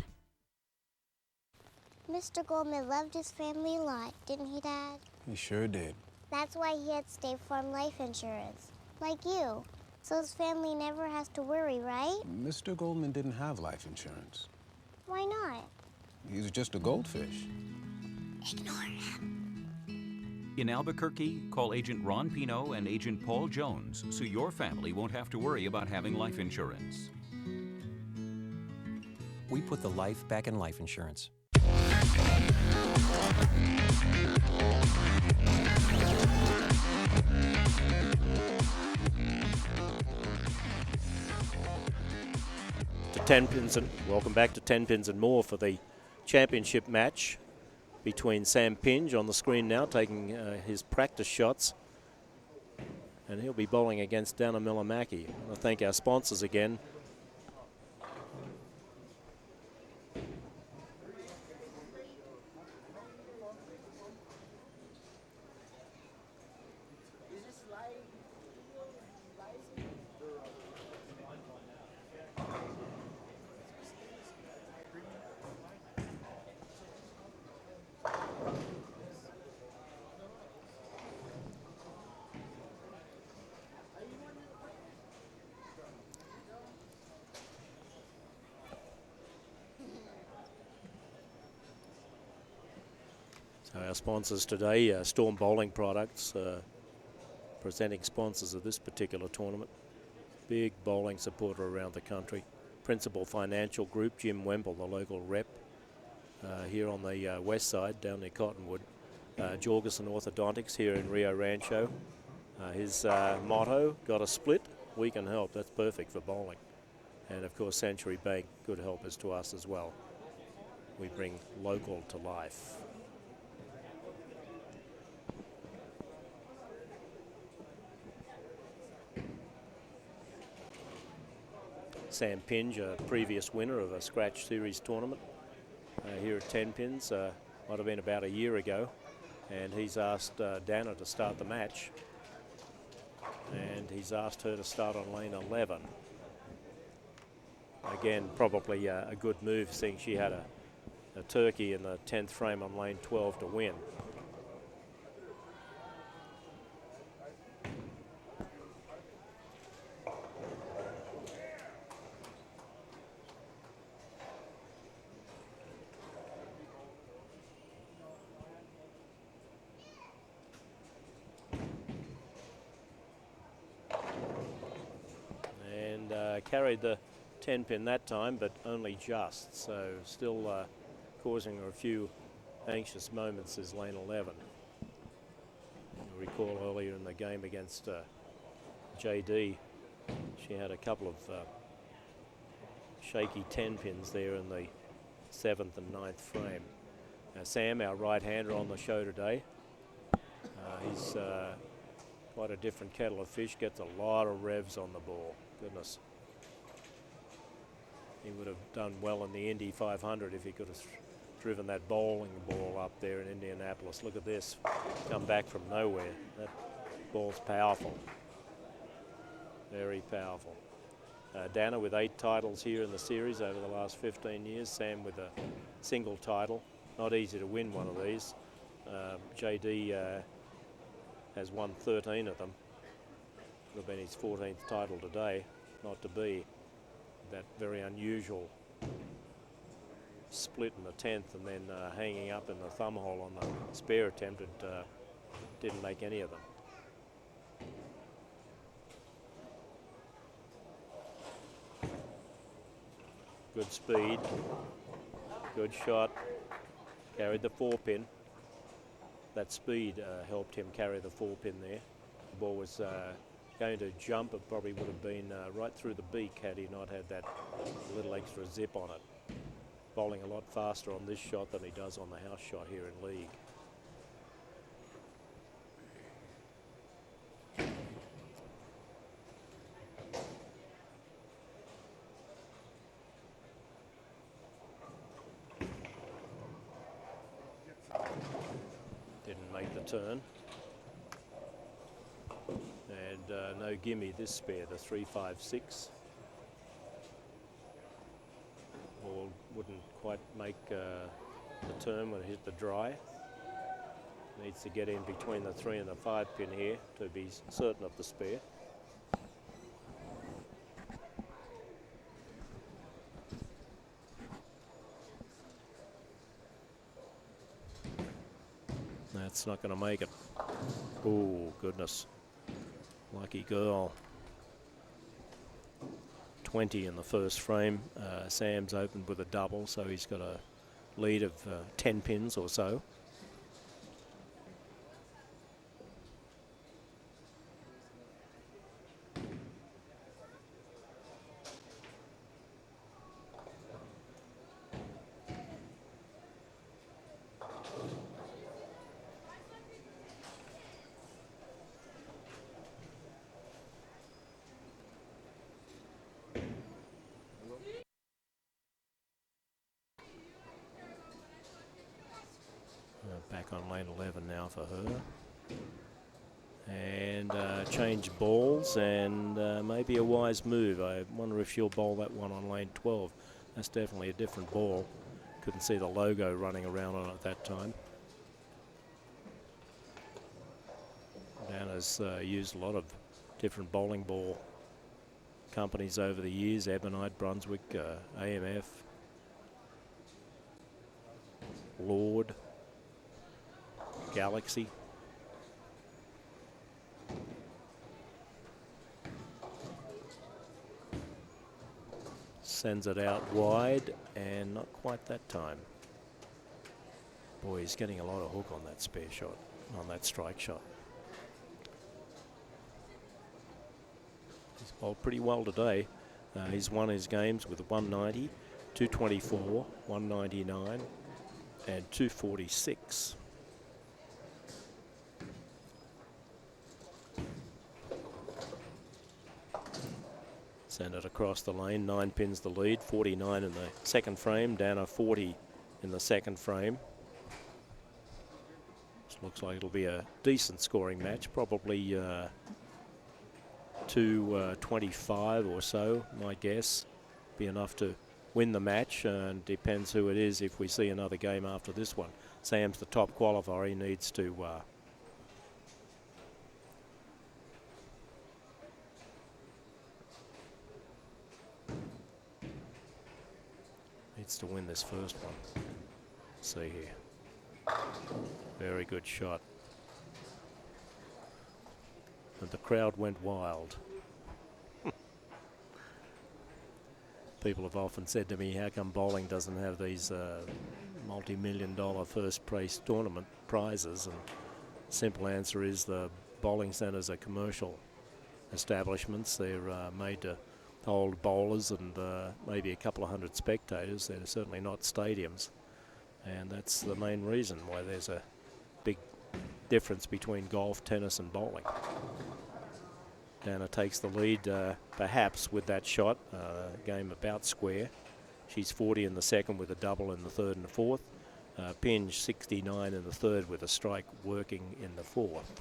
Mr. Goldman loved his family a lot, didn't he, Dad? He sure did. That's why he had State Farm life insurance, like you. So his family never has to worry, right? Mr. Goldman didn't have life insurance. Why not? He's just a goldfish. Ignore him. In Albuquerque, call Agent Ron Pino and Agent Paul Jones so your family won't have to worry about having life insurance. We put the life back in life insurance. To 10 pins and welcome back to 10 pins and more for the championship match between Sam Pinge on the screen now, taking his practice shots, and he'll be bowling against Dana Milomaki. I want to thank our sponsors again. So our sponsors today, Storm Bowling Products, presenting sponsors of this particular tournament. Big bowling supporter around the country. Principal Financial Group, Jim Wemble, the local rep here on the west side, down near Cottonwood. Jorgensen Orthodontics here in Rio Rancho. His motto, got a split, we can help. That's perfect for bowling. And of course, Century Bank, good helpers to us as well. We bring local to life. Sam Pinge, a previous winner of a Scratch Series tournament here at 10 Pins, might have been about a year ago, and he's asked Dana to start the match, and he's asked her to start on lane 11. Again, probably a good move, seeing she had a turkey in the 10th frame on lane 12 to win. Carried the 10 pin that time, but only just, so still causing her a few anxious moments is lane 11. You'll recall earlier in the game against JD, she had a couple of shaky 10 pins there in the 7th and 9th frame. Sam, our right-hander on the show today, he's quite a different kettle of fish, gets a lot of revs on the ball. Goodness. He would have done well in the Indy 500 if he could have driven that bowling ball up there in Indianapolis. Look at this, come back from nowhere. That ball's powerful, very powerful. Dana with 8 titles here in the series over the last 15 years. Sam with a single title. Not easy to win one of these. JD has won 13 of them. Would have been his 14th title today. Not to be. That very unusual split in the 10th and then hanging up in the thumb hole on the spare attempt. It didn't make any of them. Good speed, good shot, carried the 4-pin. That speed helped him carry the 4-pin there. The ball was going to jump. It probably would have been right through the beak had he not had that little extra zip on it. Bowling a lot faster on this shot than he does on the house shot here in league. Didn't make the turn. And no gimme this spare, the 3-5-6. Ball wouldn't quite make the turn when it hit the dry. Needs to get in between the 3 and the 5 pin here to be certain of the spare. That's not going to make it. Oh, goodness. Lucky girl. 20 in the first frame. Sam's opened with a double, so he's got a lead of 10 pins or so. Back on lane 11 now for her. And change balls, and maybe a wise move. I wonder if she'll bowl that one on lane 12. That's definitely a different ball. Couldn't see the logo running around on it at that time. Dana's used a lot of different bowling ball companies over the years, Ebonite, Brunswick, AMF, Lord. Galaxy. Sends it out wide, and not quite that time. Boy, he's getting a lot of hook on that spare shot, on that strike shot. He's bowled pretty well today. He's won his games with 190, 224, 199, and 246. Send it across the lane, 9 pins the lead, 49 in the second frame, down a 40 in the second frame. This looks like it'll be a decent scoring match, probably 225 or so, my guess. Be enough to win the match, and depends who it is if we see another game after this one. Sam's the top qualifier, he needs to win this first one. See here. Very good shot. And the crowd went wild. People have often said to me, how come bowling doesn't have these multi-million-dollar first place tournament prizes? And the simple answer is the bowling centres are commercial establishments. They're made to hold bowlers and maybe a couple of hundred spectators. They're certainly not stadiums, and that's the main reason why there's a big difference between golf, tennis and bowling. Dana takes the lead perhaps with that shot. Game about square. She's 40 in the second with a double in the third and the fourth. Pinge 69 in the third with a strike working in the fourth.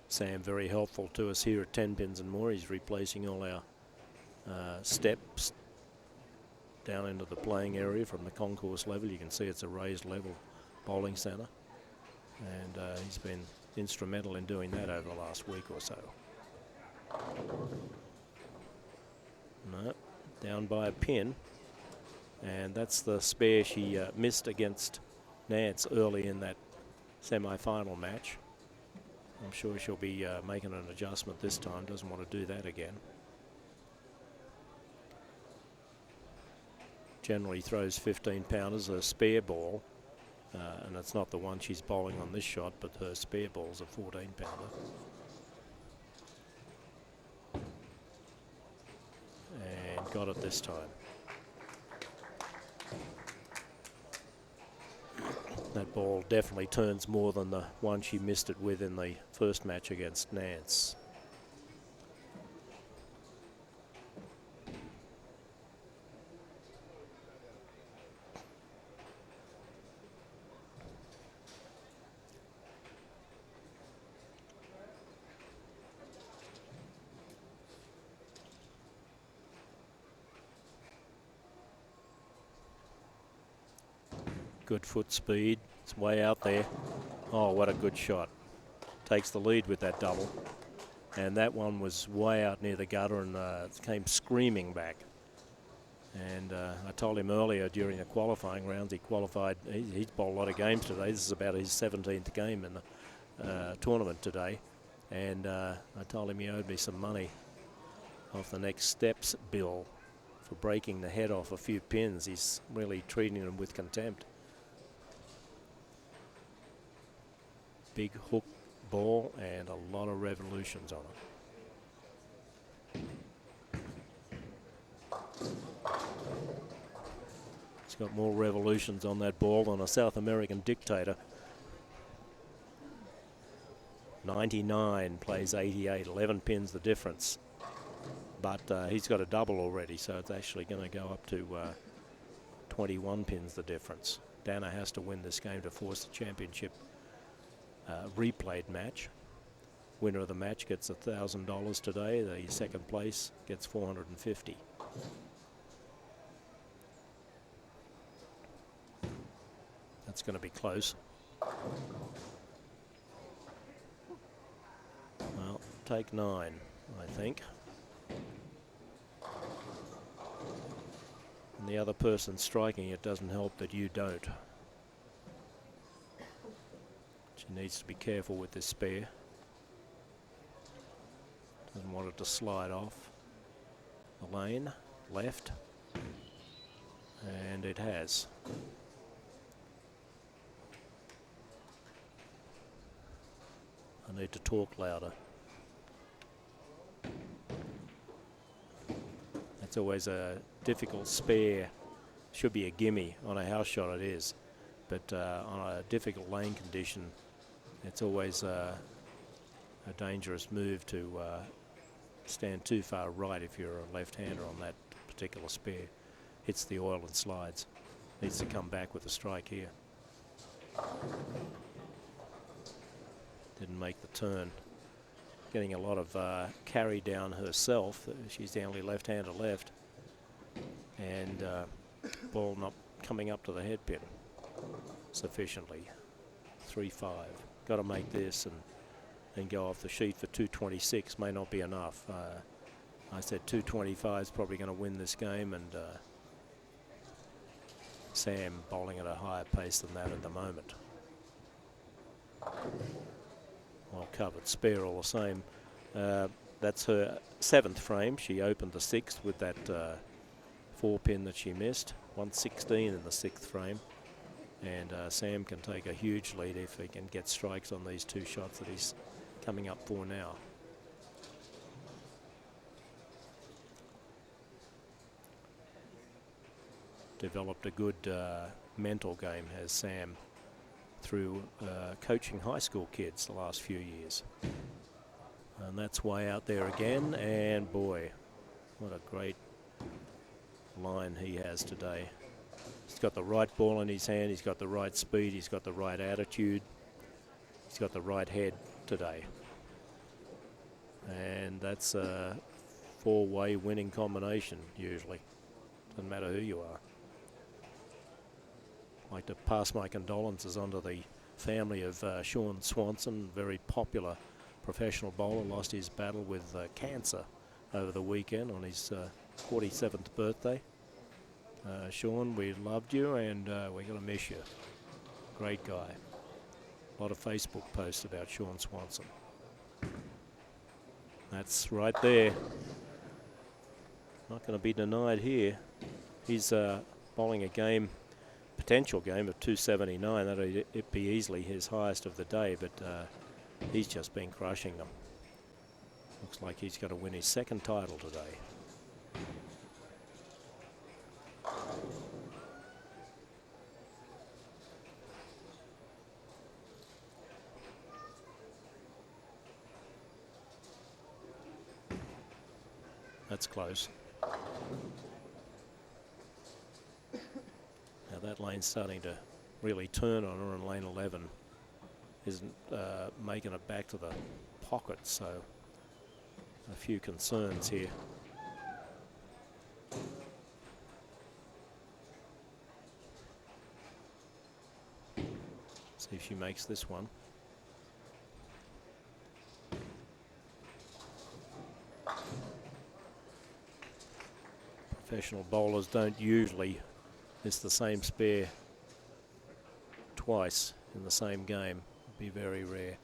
Sam very helpful to us here at 10 pins and more. He's replacing all our steps down into the playing area from the concourse level. You can see it's a raised level bowling centre, and he's been instrumental in doing that over the last week or so. No, down by a pin, and that's the spare she missed against Nance early in that semi-final match. I'm sure she'll be making an adjustment this time, doesn't want to do that again. Generally throws 15-pounders, a spare ball, and it's not the one she's bowling on this shot, but her spare ball's a 14-pounder. And got it this time. That ball definitely turns more than the one she missed it with in the first match against Nance. Good foot speed. It's way out there. Oh, what a good shot. Takes the lead with that double. And that one was way out near the gutter and came screaming back. And I told him earlier during the qualifying rounds, he qualified, he's bowled a lot of games today. This is about his 17th game in the tournament today. And I told him he owed me some money off the next steps bill for breaking the head off a few pins. He's really treating him with contempt. Big hook ball and a lot of revolutions on it. It's got more revolutions on that ball than a South American dictator. 99 plays 88, 11 pins the difference. But he's got a double already, so it's actually going to go up to 21 pins the difference. Dana has to win this game to force the championship replayed match. Winner of the match gets $1,000 today. The second place gets $450. That's going to be close. Well, take 9, I think. the other person striking it doesn't help that you don't. She needs to be careful with this spare. Doesn't want it to slide off the lane, left, and it has. I need to talk louder. It's always a difficult spare. Should be a gimme. On a house shot it is, but on a difficult lane condition it's always a dangerous move to stand too far right if you're a left-hander on that particular spare. Hits the oil and slides. Needs to come back with a strike here. Didn't make the turn. Getting a lot of carry down herself. She's the only left-hander left. And ball not coming up to the head pin sufficiently. 3-5. Got to make this and go off the sheet for 226. May not be enough. I said 225 is probably going to win this game, and Sam bowling at a higher pace than that at the moment. Well covered, spare all the same. That's her 7th frame. She opened the 6th with that 4-pin that she missed. 116 in the 6th frame. And Sam can take a huge lead if he can get strikes on these 2 shots that he's coming up for now. Developed a good mental game, has Sam, through coaching high school kids the last few years. And that's way out there again, and boy, what a great line he has today. He's got the right ball in his hand, he's got the right speed, he's got the right attitude, he's got the right head today. And that's a 4-way winning combination usually. Doesn't matter who you are. I'd like to pass my condolences on to the family of Sean Swanson, very popular professional bowler, lost his battle with cancer over the weekend on his 47th birthday. Sean, we loved you and we're going to miss you. Great guy. A lot of Facebook posts about Sean Swanson. That's right there. Not going to be denied here. He's bowling a game, potential game of 279. That'd be easily his highest of the day, but he's just been crushing them. Looks like he's going to win his 2nd title today. That's close. Now that lane's starting to really turn on her, and lane 11 isn't making it back to the pocket, so a few concerns here. See if she makes this one. Professional bowlers don't usually miss the same spare twice in the same game. It'd be very rare.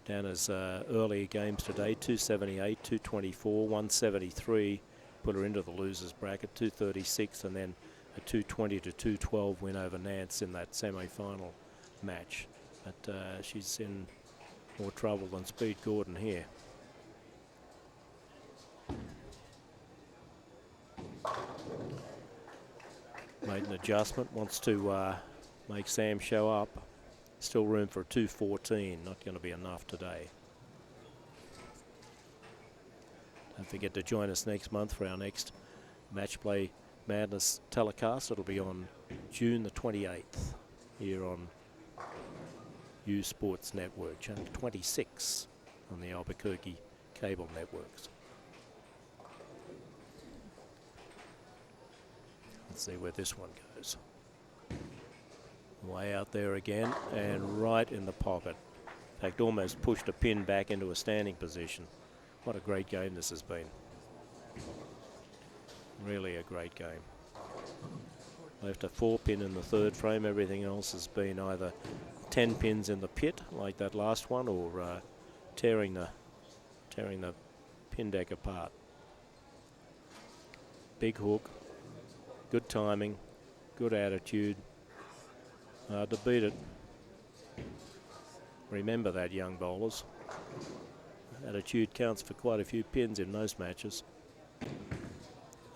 Dana's earlier games today, 278, 224, 173, put her into the losers bracket, 236, and then a 220 to 212 win over Nance in that semi-final match. But she's in more trouble than Speed Gordon here. Made an adjustment, wants to make Sam show up. Still room for a 214, not going to be enough today. Don't forget to join us next month for our next Match Play Madness telecast. It'll be on June the 28th here on U Sports Network, channel 26 on the Albuquerque cable networks. Let's see where this one goes. Way out there again and right in the pocket. In fact, almost pushed a pin back into a standing position. What a great game this has been. Really a great game. Left a 4-pin in the third frame. Everything else has been either 10 pins in the pit, like that last one, or tearing the pin deck apart. Big hook, good timing, good attitude. Hard to beat it. Remember that, young bowlers. Attitude counts for quite a few pins in most matches.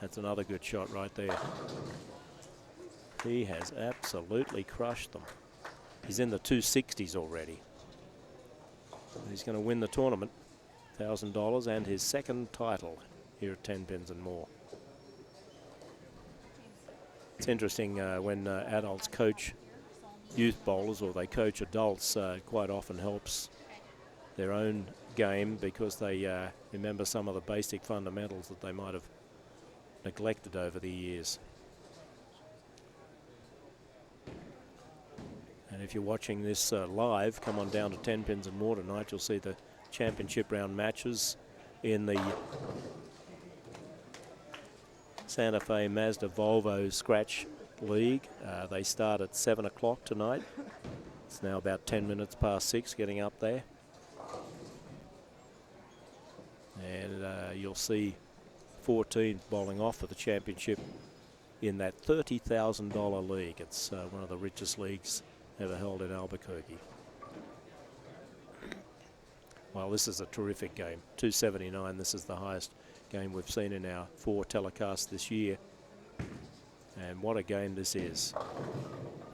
That's another good shot right there. He has absolutely crushed them. He's in the 260s already. He's going to win the tournament, $1,000 and his second title here at 10 Pins and More. It's interesting when adults coach youth bowlers, or they coach adults, quite often helps their own game, because they remember some of the basic fundamentals that they might have neglected over the years. And if you're watching this live, come on down to 10 Pins and More tonight. You'll see the championship round matches in the Santa Fe Mazda Volvo Scratch League. They start at 7 o'clock tonight. It's now about 10 minutes past 6, getting up there. And you'll see 4 teams bowling off for the championship in that $30,000 league. It's one of the richest leagues ever held in Albuquerque. Well, this is a terrific game. 279. This is the highest game we've seen in our 4 telecasts this year. And what a game this is.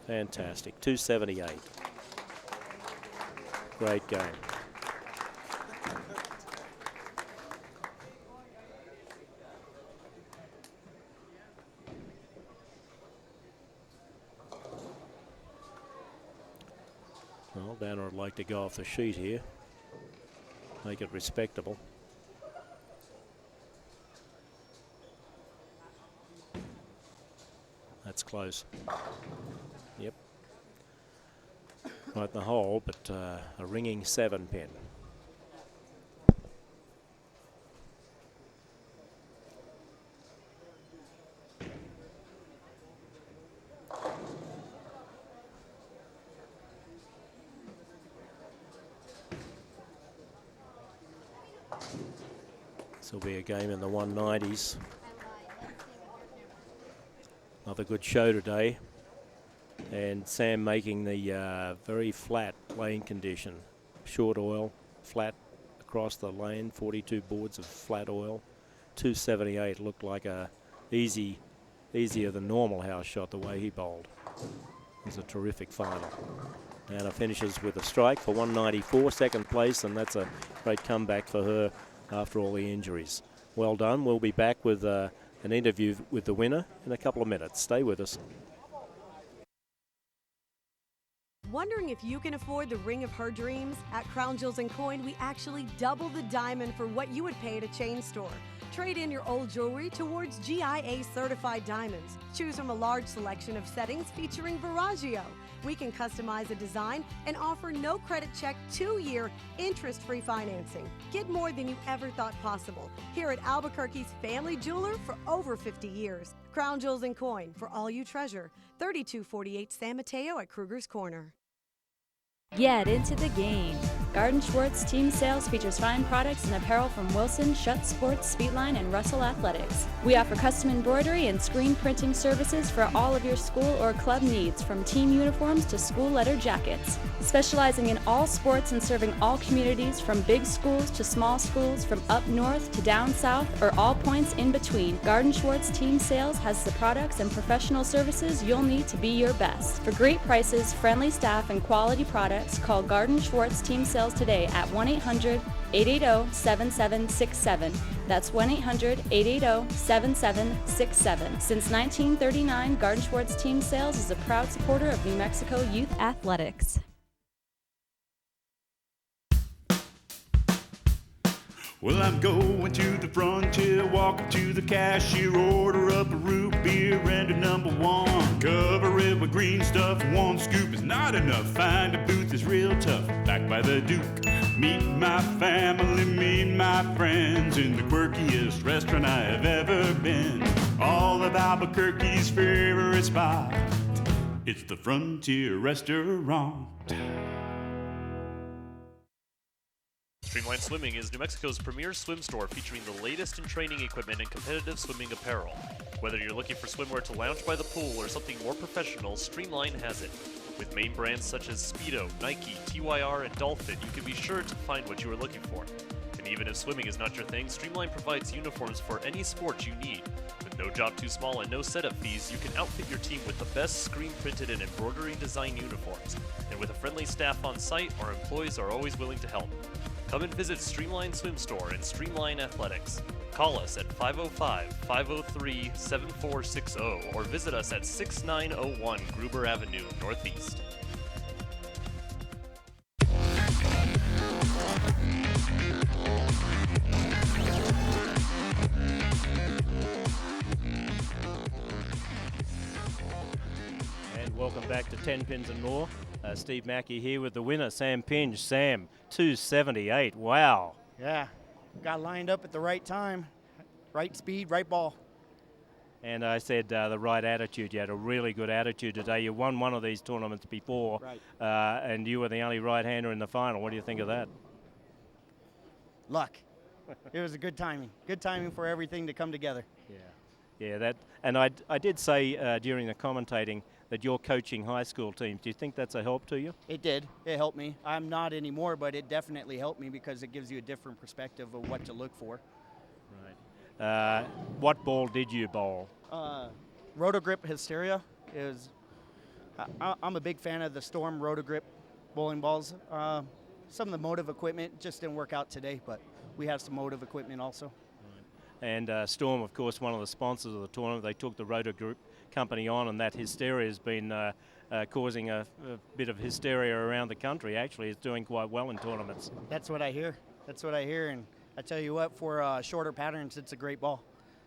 Fantastic. 278. Great game. Well, Danner would like to go off the sheet here. Make it respectable. That's close. Yep. Right in the hole, but a ringing 7-pin. This will be a game in the 190s. Another good show today. And Sam making the very flat lane condition. Short oil, flat across the lane, 42 boards of flat oil. 278 looked like a easier than normal house shot the way he bowled. It was a terrific final. Anna finishes with a strike for 194, second place, and that's a great comeback for her after all the injuries. Well done. We'll be back with an interview with the winner in a couple of minutes. Stay with us. Wondering if you can afford the ring of her dreams? At Crown Jewels & Coin, we actually double the diamond for what you would pay at a chain store. Trade in your old jewelry towards GIA certified diamonds. Choose from a large selection of settings featuring Viraggio. We can customize a design and offer no credit check 2-year interest-free financing. Get more than you ever thought possible here at Albuquerque's family jeweler for over 50 years. Crown Jewels & Coin, for all you treasure. 3248 San Mateo at Kruger's Corner. Get into the game. Garden Schwartz Team Sales features fine products and apparel from Wilson, Schutt Sports, Speedline, and Russell Athletics. We offer custom embroidery and screen printing services for all of your school or club needs, from team uniforms to school letter jackets. Specializing in all sports and serving all communities, from big schools to small schools, from up north to down south, or all points in between, Garden Schwartz Team Sales has the products and professional services you'll need to be your best. For great prices, friendly staff, and quality products, call Garden Schwartz Team Sales today at 1-800-880-7767. That's 1-800-880-7767. Since 1939, Garden Schwartz Team Sales is a proud supporter of New Mexico youth athletics. Well, I'm going to the frontier, walking to the cashier, order up a root beer and a number 1. Cover it with green stuff, 1 scoop is not enough. Find a booth is real tough, back by the Duke. Meet my family, meet my friends in the quirkiest restaurant I have ever been. all of Albuquerque's favorite spot. It's the Frontier Restaurant. Streamline Swimming is New Mexico's premier swim store featuring the latest in training equipment and competitive swimming apparel. Whether you're looking for swimwear to lounge by the pool or something more professional, Streamline has it. With main brands such as Speedo, Nike, TYR, and Dolphin, you can be sure to find what you are looking for. And even if swimming is not your thing, Streamline provides uniforms for any sport you need. With no job too small and no setup fees, you can outfit your team with the best screen-printed and embroidery design uniforms. And with a friendly staff on site, our employees are always willing to help. Come and visit Streamline Swim Store and Streamline Athletics. Call us at 505-503-7460 or visit us at 6901 Gruber Avenue, Northeast. And welcome back to 10 Pins and More. Steve Mackey here with the winner, Sam Pinge. Sam, 278. Wow. Yeah, got lined up at the right time, right speed, right ball. And I said the right attitude. You had a really good attitude today. You won one of these tournaments before, right. And you were the only right-hander in the final. What do you think of that? Luck. It was a good timing. Good timing for everything to come together. Yeah, that. And I did say during the commentating that you're coaching high school teams. Do you think that's a help to you? It did. It helped me. I'm not anymore, but it definitely helped me because it gives you a different perspective of what to look for. Right. What ball did you bowl? Rotogrip Hysteria is. I'm a big fan of the Storm Rotogrip bowling balls. Some of the motive equipment just didn't work out today, but we have some motive equipment also. And Storm, of course, one of the sponsors of the tournament. They took the Rotor Group company on, and that hysteria has been causing a bit of hysteria around the country. Actually, it's doing quite well in tournaments. That's what I hear. And I tell you what, for shorter patterns, it's a great ball.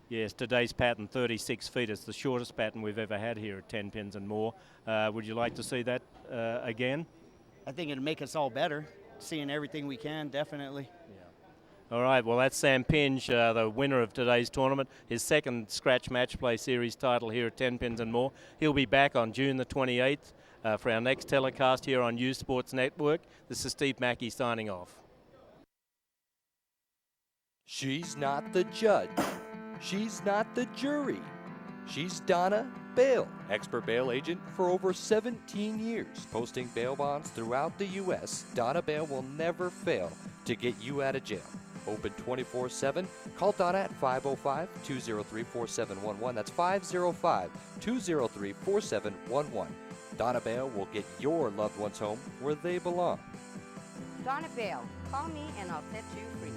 Yes, today's pattern, 36 feet. It's the shortest pattern we've ever had here at 10 Pins and More. Would you like to see that again? I think it'd make us all better, seeing everything we can, definitely. All right, well, that's Sam Pinge, the winner of today's tournament, his second Scratch Match Play Series title here at 10 Pins and More. He'll be back on June the 28th for our next telecast here on U Sports Network. This is Steve Mackey signing off. She's not the judge. She's not the jury. She's Donna Bale, expert bail agent for over 17 years. Posting bail bonds throughout the U.S., Donna Bale will never fail to get you out of jail. Open 24/7. Call Donna at 505-203-4711. That's 505-203-4711. Donna Bale will get your loved ones home where they belong. Donna Bale, call me and I'll set you free.